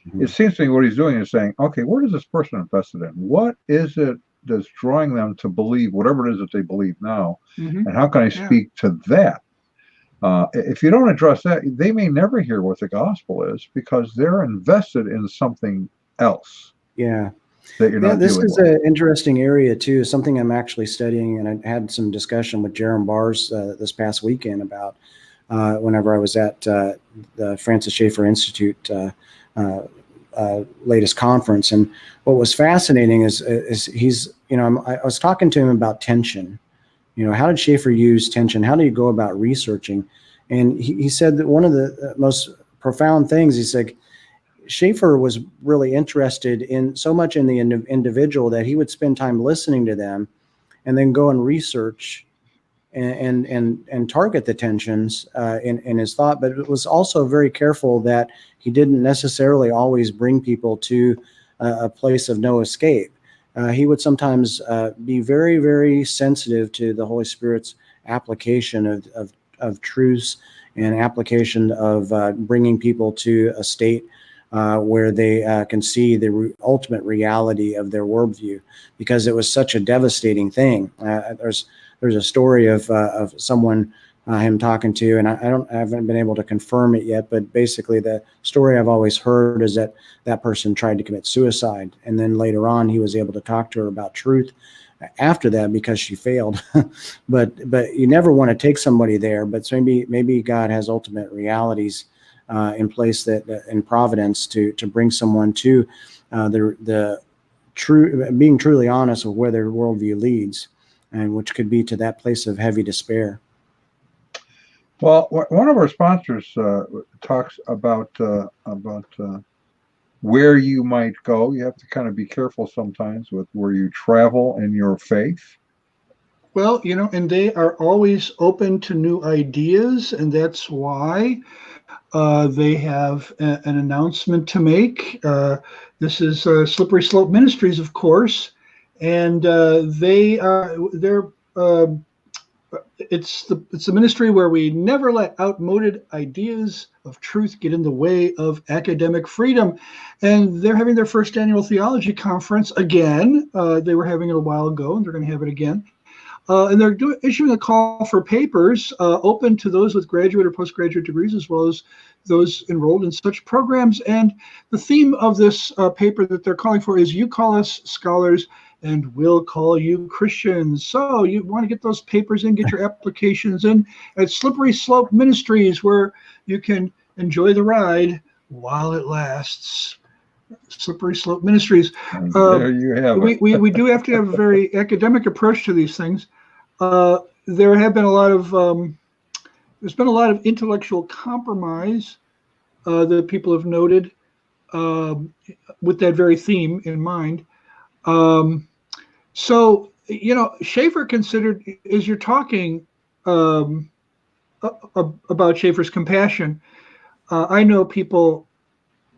Mm-hmm. It seems to me what he's doing is saying, okay, what is this person invested in? What is it that's drawing them to believe whatever it is that they believe now? Mm-hmm. And how can I speak to that? If you don't address that, they may never hear what the gospel is because they're invested in something else. Yeah. That you're not this dealing is with. an interesting area too, something I'm actually studying, and I had some discussion with Jerem Barth this past weekend about whenever I was at the Francis Schaeffer Institute latest conference. And what was fascinating is he's, I was talking to him about tension. How did Schaeffer use tension? How do you go about researching? And he said that one of the most profound things, he said, Schaeffer was really interested in so much in the individual that he would spend time listening to them and then go and research and target the tensions in his thought. But it was also very careful that he didn't necessarily always bring people to a place of no escape. He would sometimes be very, very sensitive to the Holy Spirit's application of truths and application of bringing people to a state where they can see the ultimate reality of their worldview, because it was such a devastating thing. There's a story of someone him talking to, and I haven't been able to confirm it yet, but basically the story I've always heard is that person tried to commit suicide, and then later on he was able to talk to her about truth after that because she failed. but you never want to take somebody there, but maybe God has ultimate realities in place that in providence to bring someone to the true, being truly honest with where their worldview leads, and which could be to that place of heavy despair. Well, one of our sponsors talks about where you might go. You have to kind of be careful sometimes with where you travel in your faith. Well, and they are always open to new ideas, and that's why they have an announcement to make. This is Slippery Slope Ministries, of course, and they're it's the ministry where we never let outmoded ideas of truth get in the way of academic freedom. And they're having their first annual theology conference again. They were having it a while ago, and they're going to have it again. And they're issuing a call for papers open to those with graduate or postgraduate degrees, as well as those enrolled in such programs. And the theme of this paper that they're calling for is "You Call Us Scholars, and we'll call you Christians." So you want to get those papers in, get your applications in at Slippery Slope Ministries, where you can enjoy the ride while it lasts. Slippery Slope Ministries. There you have it. We do have to have a very academic approach to these things. There have been a lot of there's been a lot of intellectual compromise that people have noted with that very theme in mind. So Schaeffer considered, as you're talking about Schaeffer's compassion, I know people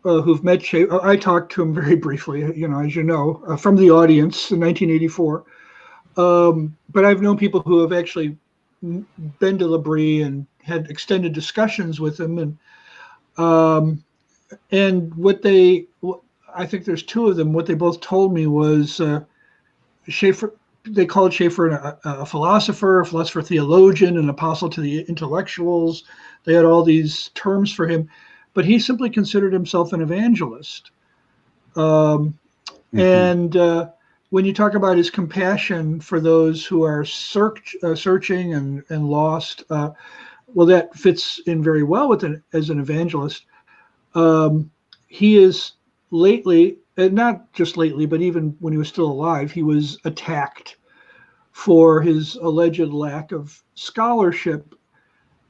who've met Schaeffer. I talked to him very briefly, as you know, from the audience in 1984. But I've known people who have actually been to L'Abri and had extended discussions with him, and I think there's two of them. What they both told me was Schaeffer. They called Schaeffer a philosopher theologian, an apostle to the intellectuals. They had all these terms for him, but he simply considered himself an evangelist. And when you talk about his compassion for those who are searching and lost, well, that fits in very well as an evangelist. He is lately, and not just lately, but even when he was still alive, he was attacked for his alleged lack of scholarship.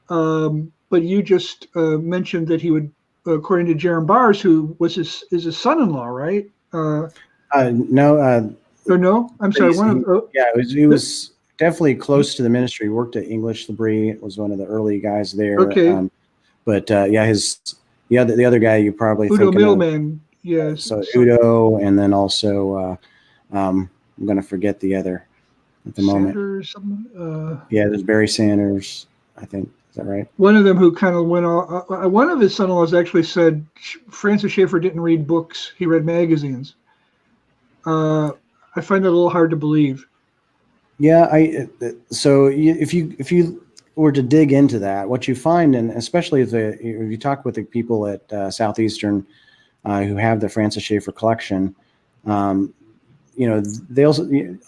But you just mentioned that he would, according to Jerem Bars, who was his son-in-law, right? No. Or no? I'm sorry. He was definitely close to the ministry. He worked at English L'Abri. Was one of the early guys there. Okay. The other guy you probably Udo thinking Middleman. of, Yes. So Udo, and then also I'm going to forget the other at the Sanders, moment. There's Barry Sanders, I think. Is that right? One of them who kind of went off. One of his son-in-laws actually said Francis Schaeffer didn't read books; he read magazines. I find that a little hard to believe. Yeah, if you were to dig into that, what you find, and especially if you talk with the people at Southeastern who have the Francis Schaeffer collection, they'll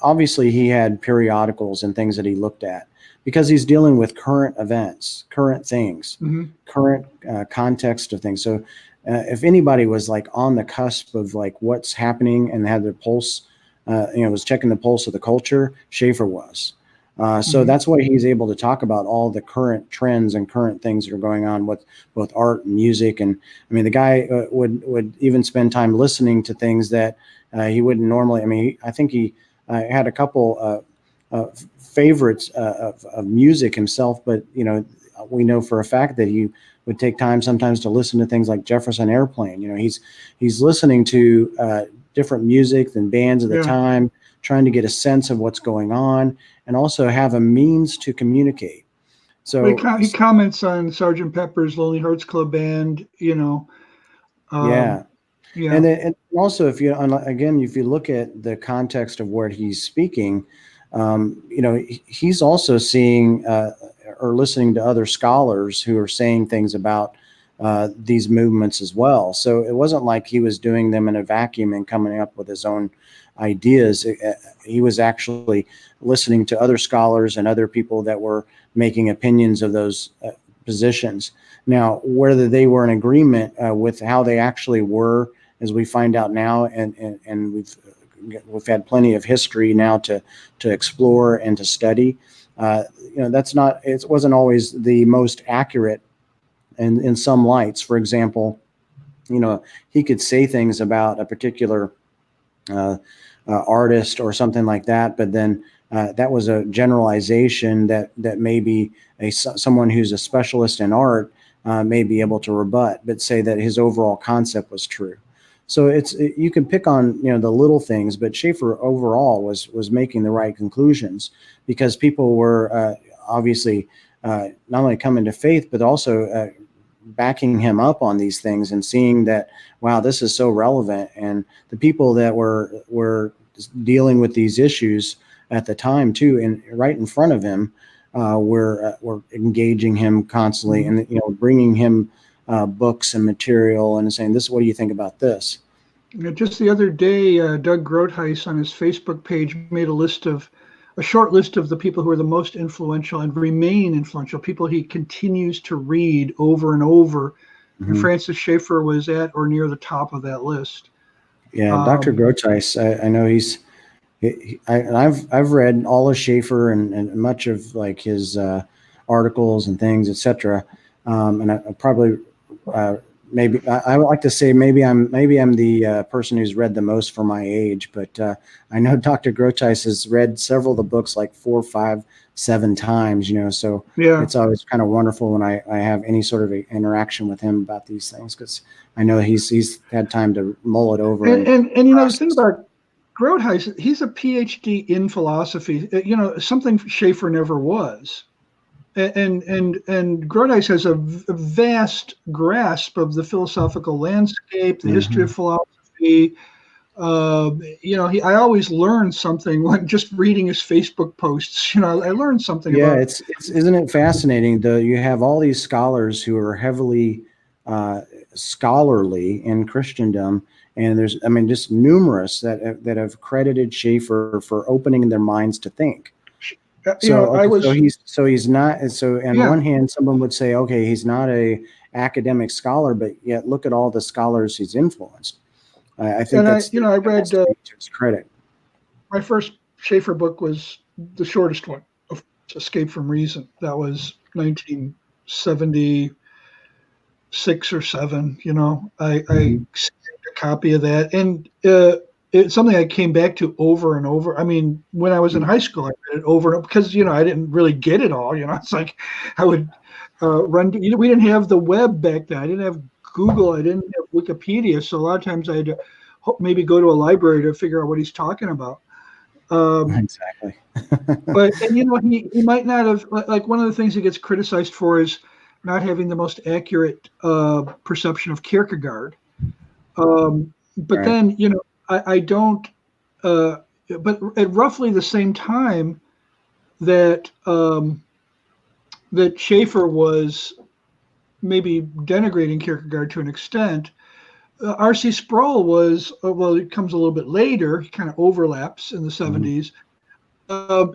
obviously he had periodicals and things that he looked at because he's dealing with current events, current things, current context of things. So if anybody was like on the cusp of like what's happening and had their pulse, was checking the pulse of the culture, Schaeffer was. So that's why he's able to talk about all the current trends and current things that are going on with both art and music. And I mean, the guy would even spend time listening to things that he wouldn't normally. I mean, I think he had a couple favorites of music himself, but we know for a fact that he would take time sometimes to listen to things like Jefferson Airplane. He's listening to different music and bands at the time, trying to get a sense of what's going on, and also have a means to communicate. So he comments on Sgt. Pepper's Lonely Hearts Club Band, and also if you look at the context of where he's speaking, he's also seeing or listening to other scholars who are saying things about these movements as well. So it wasn't like he was doing them in a vacuum and coming up with his own ideas. He was actually listening to other scholars and other people that were making opinions of those positions. Now, whether they were in agreement with how they actually were, as we find out now, and we've had plenty of history now to explore and to study. It wasn't always the most accurate. And in some lights, for example, he could say things about a particular artist or something like that. But then that was a generalization that maybe someone who's a specialist in art may be able to rebut, but say that his overall concept was true. So you can pick on the little things, but Schaeffer overall was making the right conclusions because people were obviously not only coming to faith, but also backing him up on these things and seeing that, wow, this is so relevant. And the people that were dealing with these issues at the time too, and right in front of him, were engaging him constantly and bringing him books and material and saying, "What do you think about this?" Just the other day, Doug Groothuis on his Facebook page made a short list of the people who are the most influential and remain influential, people he continues to read over and over. And Francis Schaeffer was at or near the top of that list. Yeah, Dr. Groothuis, I know I've read all of Schaeffer and much of like his articles and things, etc. And I probably maybe I would like to say maybe I'm the person who's read the most for my age, but I know Dr. Groothuis has read several of the books like 4, 5, 7 times. So yeah, it's always kind of wonderful when I have any sort of interaction with him about these things because I know he's had time to mull it over. And the thing about Groothuis, he's a PhD in philosophy. Something Schaeffer never was. And Groothuis has a vast grasp of the philosophical landscape, the history of philosophy. I always learn something when just reading his Facebook posts. I learned something. Yeah, about it's isn't it fascinating? Though you have all these scholars who are heavily scholarly in Christendom, and there's just numerous that have credited Schaeffer for opening their minds to think. He's not. So on one hand, someone would say, okay, he's not a academic scholar, but yet look at all the scholars he's influenced. I think I read to his credit. My first Schaeffer book was the shortest one, Escape from Reason. That was 1976 or 7. I saved a copy of that, and it's something I came back to over and over. I mean, when I was in high school, I read it over and over because I didn't really get it all. It's like I would run. We didn't have the web back then. I didn't have Google. I didn't have Wikipedia. So a lot of times I had to maybe go to a library to figure out what he's talking about. Exactly. But he might not have, like one of the things he gets criticized for is not having the most accurate perception of Kierkegaard. But right. Then I don't. But at roughly the same time that that Schaeffer was maybe denigrating Kierkegaard to an extent, R.C. Sproul was, it comes a little bit later, he kind of overlaps in the 70s.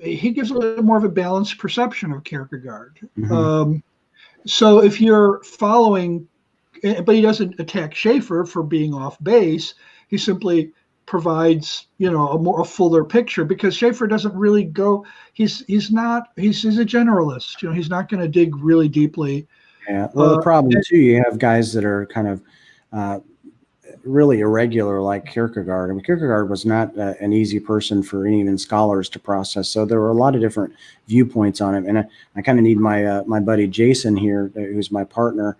He gives a little more of a balanced perception of Kierkegaard. So if you're following, but he doesn't attack Schaeffer for being off base, he simply provides, a fuller picture because Schaeffer doesn't really go, he's a generalist, he's not going to dig really deeply. Yeah. Well, the problem too, you have guys that are kind of really irregular, like Kierkegaard. I mean, Kierkegaard was not an easy person for even scholars to process. So there were a lot of different viewpoints on him. And I kind of need my buddy Jason here, who's my partner.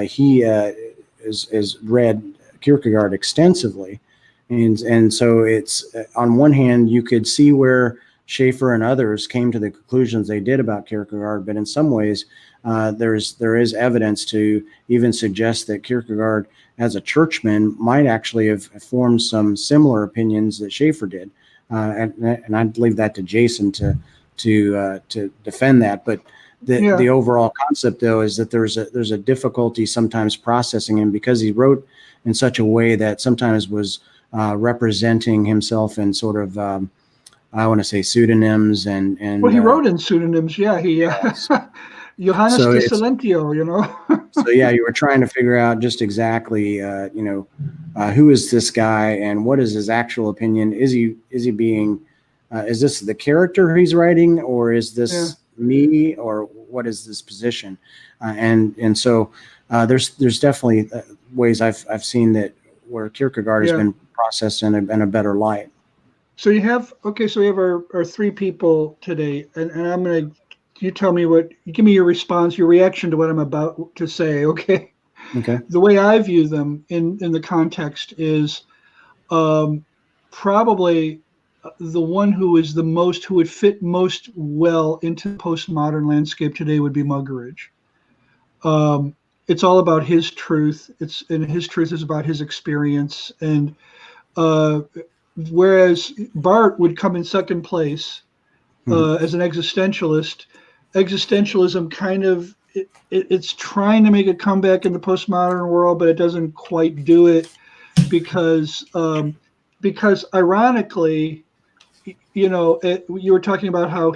He is read Kierkegaard extensively, and so it's on one hand you could see where Schaeffer and others came to the conclusions they did about Kierkegaard, but in some ways there is evidence to even suggest that Kierkegaard, as a churchman, might actually have formed some similar opinions that Schaeffer did, and I'd leave that to Jason to defend that. But the overall concept, though, is that there's a difficulty sometimes processing him because he wrote in such a way that sometimes was representing himself in sort of I want to say pseudonyms and well, he wrote in pseudonyms. Yeah, he Johannes de Silentio, So yeah, you were trying to figure out just exactly who is this guy and what is his actual opinion? Is he being is this the character he's writing, or is this me, or what is this position? And so there's definitely ways I've seen that where Kierkegaard has been processed in a better light. So you have So we have our three people today, and I'm gonna. You tell me give me your response, your reaction to what I'm about to say. Okay. Okay. The way I view them in the context is probably the one who would fit most well into the postmodern landscape today would be Muggeridge. It's all about his truth. And his truth is about his experience. And whereas Barth would come in second place as an existentialist, existentialism kind of it's trying to make a comeback in the postmodern world, but it doesn't quite do it because ironically, you were talking about how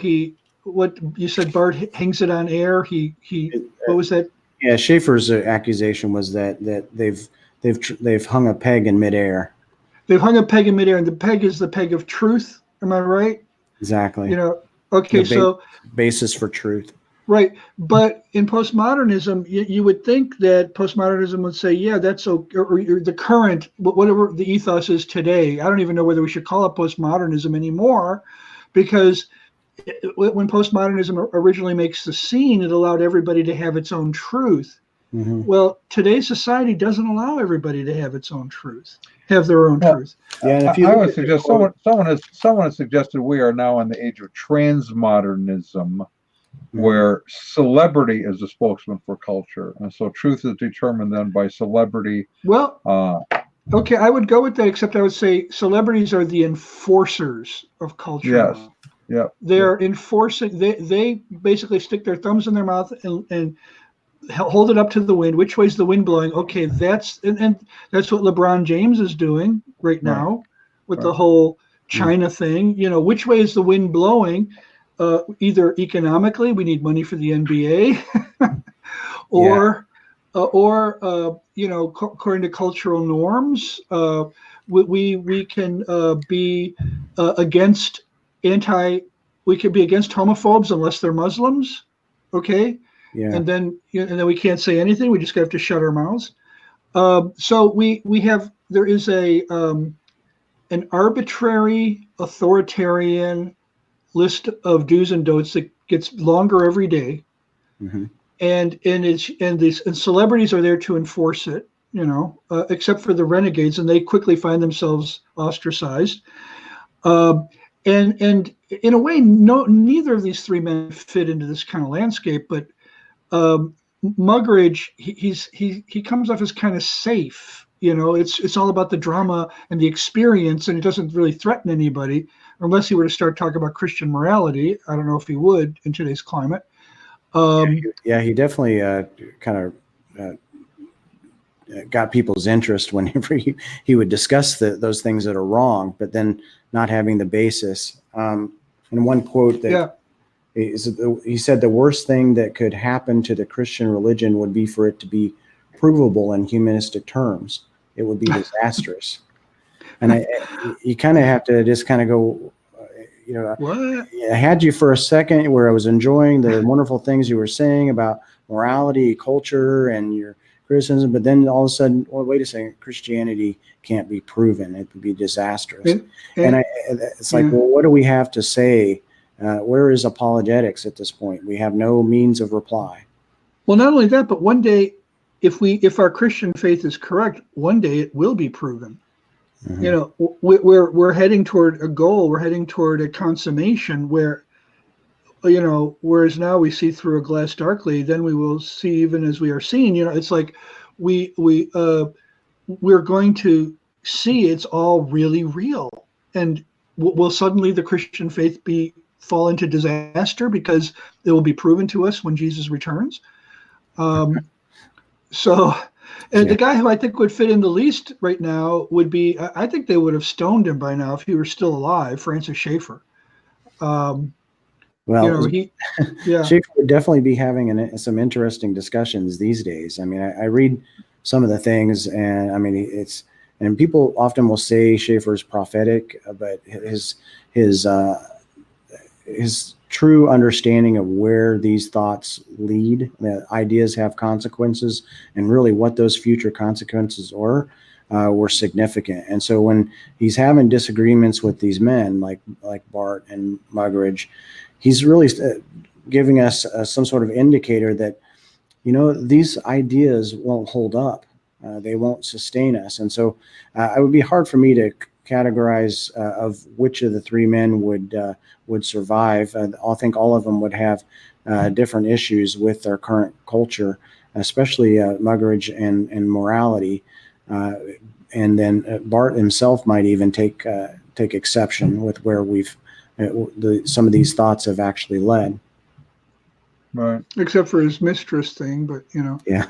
what you said, Barth hangs it on air. What was that? Yeah, Schaeffer's accusation was that they've hung a peg in midair. They've hung a peg in midair, and the peg is the peg of truth. Am I right? Exactly. Okay, so basis for truth. Right, but in postmodernism, you would think that postmodernism would say, yeah, that's okay, or the current, whatever the ethos is today. I don't even know whether we should call it postmodernism anymore, because when postmodernism originally makes the scene, it allowed everybody to have its own truth. Mm-hmm. Well, today's society doesn't allow everybody to have their own truth. Truth. Yeah, and if you I would suggest someone has suggested we are now in the age of transmodernism, where celebrity is a spokesman for culture, and so truth is determined then by celebrity. Well, okay, I would go with that, except I would say celebrities are the enforcers of culture. Yes, yeah. They're enforcing. They basically stick their thumbs in their mouth and hold it up to the wind. Which way's the wind blowing? Okay, that's and that's what LeBron James is doing right now with the whole China thing. Which way is the wind blowing? Either economically, we need money for the NBA, or according to cultural norms, we can be against we could be against homophobes unless they're Muslims. Okay. Yeah. And then we can't say anything. We just have to shut our mouths. So there is an arbitrary authoritarian list of do's and don'ts that gets longer every day, and celebrities are there to enforce it. Except for the renegades, and they quickly find themselves ostracized. And in a way, neither of these three men fit into this kind of landscape, but. Muggeridge, he comes off as kind of safe. It's all about the drama and the experience, and it doesn't really threaten anybody unless he were to start talking about Christian morality. I don't know if he would in today's climate. He definitely kind of got people's interest whenever he would discuss those things that are wrong, but then not having the basis. And one quote that. He said the worst thing that could happen to the Christian religion would be for it to be provable in humanistic terms. It would be disastrous. And you kind of have to just kind of go, what? I had you for a second where I was enjoying the wonderful things you were saying about morality, culture, and your criticism, but then all of a sudden, well, wait a second, Christianity can't be proven. It would be disastrous. It's like, well, what do we have to say? Where is apologetics at this point? We have no means of reply. Well, not only that, but one day, if our Christian faith is correct, one day it will be proven. We're heading toward a goal. We're heading toward a consummation where, whereas now we see through a glass darkly, then we will see even as we are seen. It's like we're going to see it's all really real, and will suddenly the Christian faith fall into disaster because it will be proven to us when Jesus returns. The guy who I think would fit in the least right now would be, I think they would have stoned him by now if he were still alive, Francis Schaeffer. Schaeffer would definitely be having some interesting discussions these days. I mean, I read some of the things, and I mean, and people often will say Schaeffer's prophetic, but his true understanding of where these thoughts lead, that ideas have consequences, and really what those future consequences are were significant. And so when he's having disagreements with these men like Barth and Muggeridge, he's really giving us some sort of indicator that, these ideas won't hold up. They won't sustain us. And so it would be hard for me to categorize of which of the three men would survive. I think all of them would have different issues with their current culture, especially Muggeridge and morality. And then Barth himself might even take exception with where some of these thoughts have actually led. Right. Except for his mistress thing, but Yeah.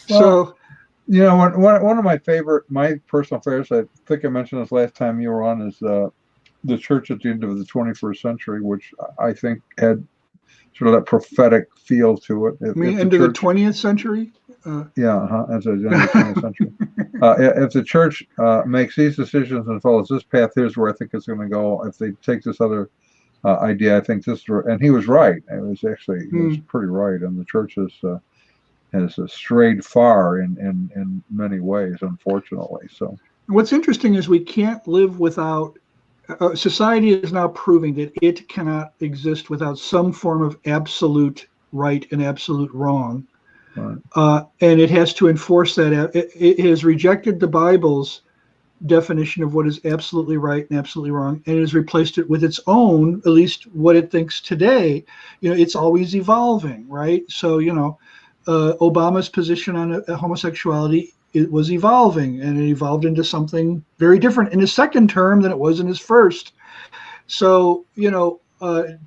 So, one of my personal favorites, I think I mentioned this last time you were on, is the church at the end of the 21st century, which I think had sort of that prophetic feel to it. End of the 20th century? Yeah, as the end of the 20th century. If the church makes these decisions and follows this path, here's where I think it's going to go. If they take this other idea, I think this, and he was right. He was pretty right, and the church has strayed far in many ways, unfortunately. So what's interesting is we can't live without. Society is now proving that it cannot exist without some form of absolute right and absolute wrong. right. And it has to enforce that. It has rejected the Bible's definition of what is absolutely right and absolutely wrong, and it has replaced it with its own, at least what it thinks today. It's always evolving, right? So, Obama's position on homosexuality, it was evolving, and it evolved into something very different in his second term than it was in his first. So,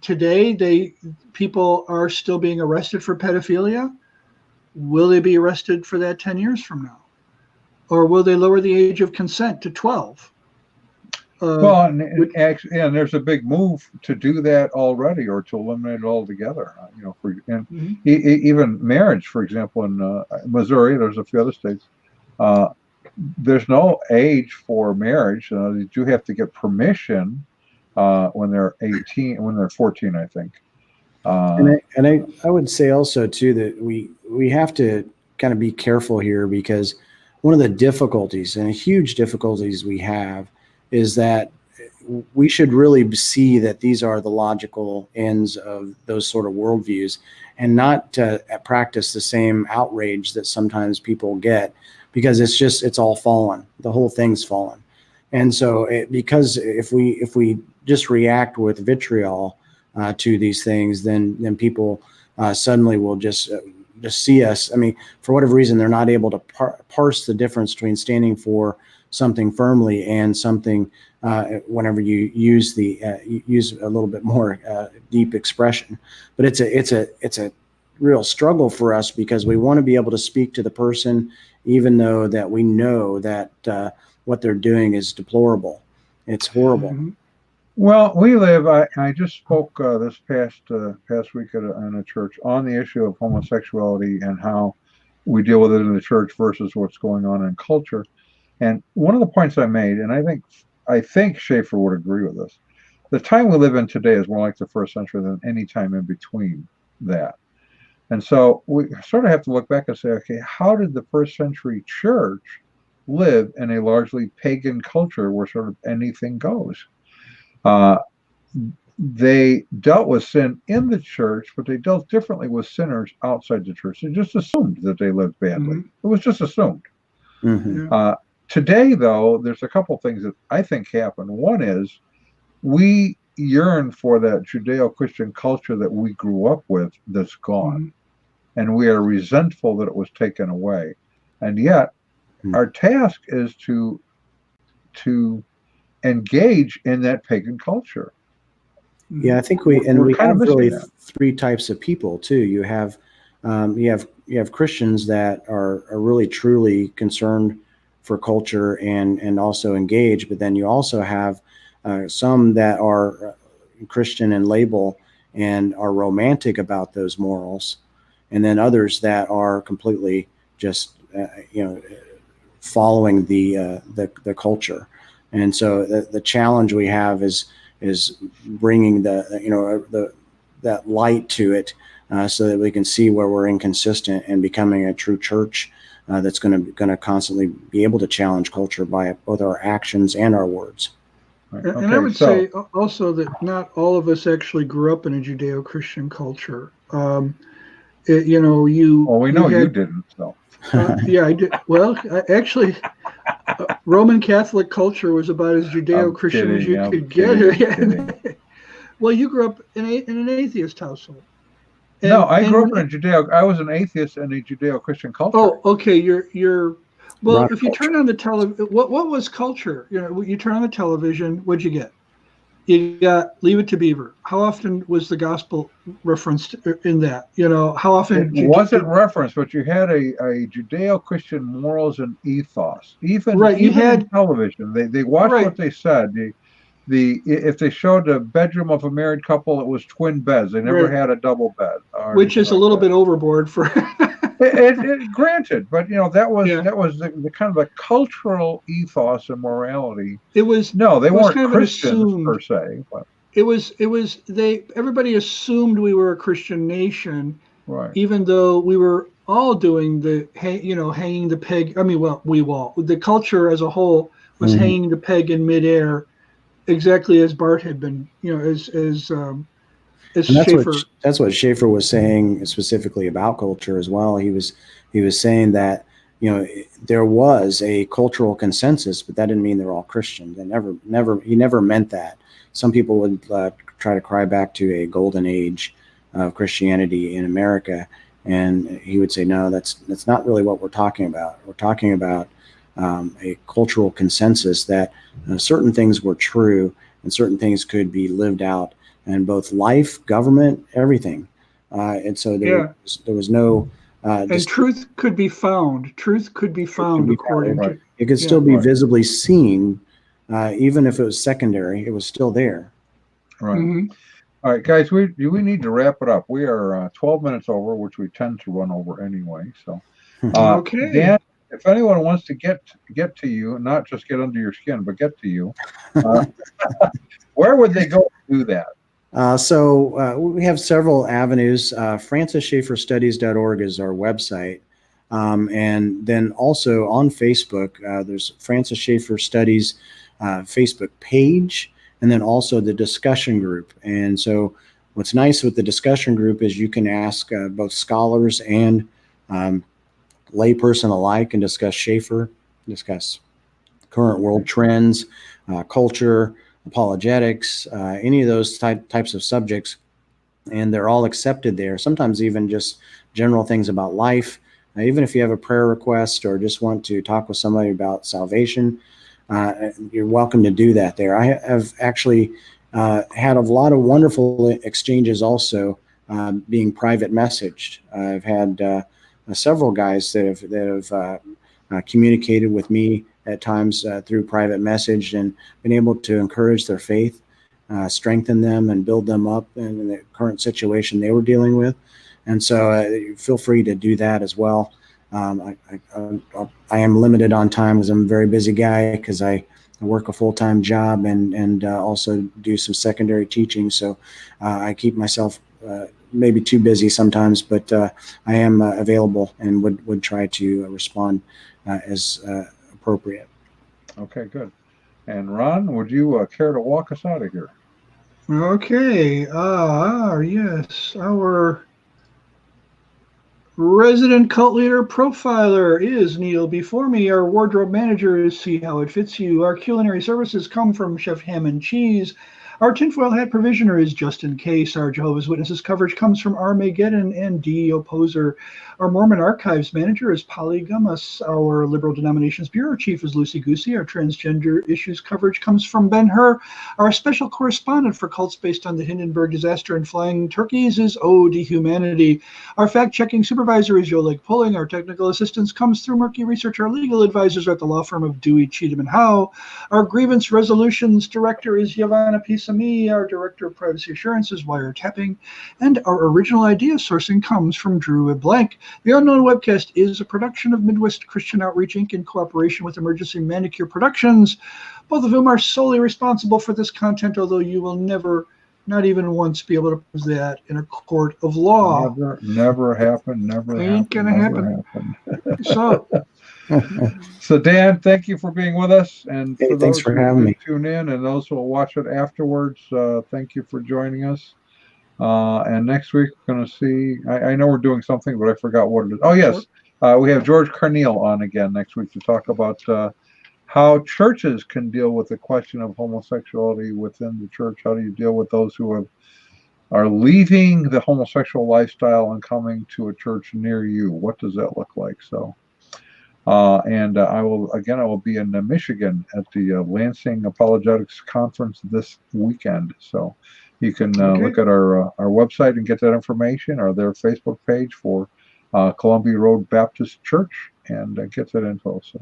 today people are still being arrested for pedophilia. Will they be arrested for that 10 years from now? Or will they lower the age of consent to 12? And there's a big move to do that already, or to eliminate it altogether. Even marriage, for example, in Missouri, there's a few other states. There's no age for marriage. You do have to get permission when they're 18, when they're 14, I think. And I would say also too that we have to kind of be careful here, because one of the difficulties, and huge difficulties we have, is that we should really see that these are the logical ends of those sort of worldviews, and not to practice the same outrage that sometimes people get, because it's all fallen. The whole thing's fallen. And so because if we just react with vitriol to these things, then people suddenly will just see us. I mean, for whatever reason, they're not able to parse the difference between standing for something firmly and something whenever you use use a little bit more deep expression. But it's a real struggle for us, because we want to be able to speak to the person, even though that we know that what they're doing is deplorable. It's horrible. Mm-hmm. Well, we live. I just spoke this past week in a church on the issue of homosexuality and how we deal with it in the church versus what's going on in culture. And one of the points I made, and I think Schaeffer would agree with this, the time we live in today is more like the first century than any time in between that. And so we sort of have to look back and say, okay, how did the first century church live in a largely pagan culture where sort of anything goes? They dealt with sin in the church, but they dealt differently with sinners outside the church. They just assumed that they lived badly. Mm-hmm. It was just assumed. Mm-hmm. Today, though, there's a couple things that I think happen. One is we yearn for that Judeo-Christian culture that we grew up with that's gone. Mm-hmm. And we are resentful that it was taken away. And yet, our task is to engage in that pagan culture. Yeah, I think we have really three types of people too. You have Christians that are really truly concerned for culture and also engaged, but then you also have some that are Christian in label and are romantic about those morals, and then others that are completely just following the culture. And so the challenge we have is bringing that light to it, so that we can see where we're inconsistent and becoming a true church that's going to constantly be able to challenge culture by both our actions and our words. Right. And I would say also that not all of us actually grew up in a Judeo-Christian culture. You know, Well, we know you didn't, so. Yeah, I did. Well, actually, Roman Catholic culture was about as Judeo-Christian as you could get. Well, you grew up in an atheist household. No, I grew up in a I was an atheist in a Judeo-Christian culture. Oh, okay. You're. Well, Rock if you culture. turn on the television, what was culture? You know, you turn on the television. What'd you get? You got Leave It to Beaver. How often was the gospel referenced in that? You know, how often? It wasn't referenced, but you had a Judeo-Christian morals and ethos. Even in television, they watched what they said. If they showed a bedroom of a married couple, it was twin beds. They never had a double bed, which is a little bit overboard for. Granted, but you know that was the kind of a cultural ethos and morality. It was they weren't kind of Christians per se. But. Everybody assumed we were a Christian nation, right? Even though we were all doing hanging the peg. I mean, the culture as a whole was hanging the peg in midair, exactly as Barth had been. You know, as Schaeffer. That's what Schaeffer was saying specifically about culture as well. He was saying that, you know, there was a cultural consensus, but that didn't mean they're all Christians. He never meant that. Some people would try to cry back to a golden age of Christianity in America, and he would say, no, that's not really what we're talking about. We're talking about a cultural consensus that certain things were true and certain things could be lived out in both life, government, everything. And so there was no... and truth could be found. Truth could be found according to... It could still be visibly seen, even if it was secondary. It was still there. Right. Mm-hmm. All right, guys, we need to wrap it up. We are 12 minutes over, which we tend to run over anyway. So, okay. Dan, if anyone wants to get to you, not just get under your skin, but get to you, where would they go to do that? So we have several avenues. FrancisSchaefferStudies.org is our website. And then also on Facebook, there's Francis Schaeffer Studies Facebook page, and then also the discussion group. And so what's nice with the discussion group is you can ask both scholars and layperson alike and discuss Schaeffer, discuss current world trends, culture, apologetics, any of those types of subjects, and they're all accepted there. Sometimes even just general things about life. Even if you have a prayer request or just want to talk with somebody about salvation, you're welcome to do that there. I have actually had a lot of wonderful exchanges also being private messaged. I've had several guys that have communicated with me at times through private message and been able to encourage their faith, strengthen them and build them up in the current situation they were dealing with. And so feel free to do that as well. I am limited on time because I'm a very busy guy because I work a full-time job and also do some secondary teaching. So I keep myself maybe too busy sometimes, but I am available and would try to respond as appropriate. Okay, good. And Ron, would you care to walk us out of here? Okay. Yes, our resident cult leader profiler is Neil. Before me, our wardrobe manager is See How It Fits You. Our culinary services come from Chef Ham and Cheese. Our tinfoil hat provisioner is Just In Case. Our Jehovah's Witnesses coverage comes from Armageddon and D. Opposer. Our Mormon Archives manager is Polly Gummas. Our Liberal Denominations Bureau Chief is Lucy Goosey. Our transgender issues coverage comes from Ben Hur. Our special correspondent for cults based on the Hindenburg disaster and flying turkeys is Ode to Humanity. Our fact-checking supervisor is Yoleg Pulling. Our technical assistance comes through Murky Research. Our legal advisors are at the law firm of Dewey, Cheatham, and Howe. Our grievance resolutions director is Yvonne Pisami. Our director of privacy assurance is Wiretapping. And our original idea sourcing comes from Drew Blank. The Unknown Webcast is a production of Midwest Christian Outreach, Inc. in cooperation with Emergency Manicure Productions, both of whom are solely responsible for this content, although you will never not even once be able to prove that in a court of law. Never happened. Never Ain't happened. gonna Never happen. happened. So, So Dan, thank you for being with us, and Hey, for thanks those for who having me. tune in and those who will watch it afterwards, thank you for joining us. And next week we're going to see. I know we're doing something, but I forgot what it is. Oh yes, we have George Carneal on again next week to talk about how churches can deal with the question of homosexuality within the church. How do you deal with those who are leaving the homosexual lifestyle and coming to a church near you? What does that look like? So. I will be in Michigan at the Lansing Apologetics Conference this weekend. So you can look at our website and get that information, or their Facebook page for Columbia Road Baptist Church, and get that info. So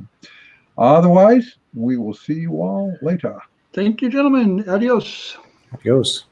otherwise, we will see you all later. thank you, gentlemen. Adios. Adios.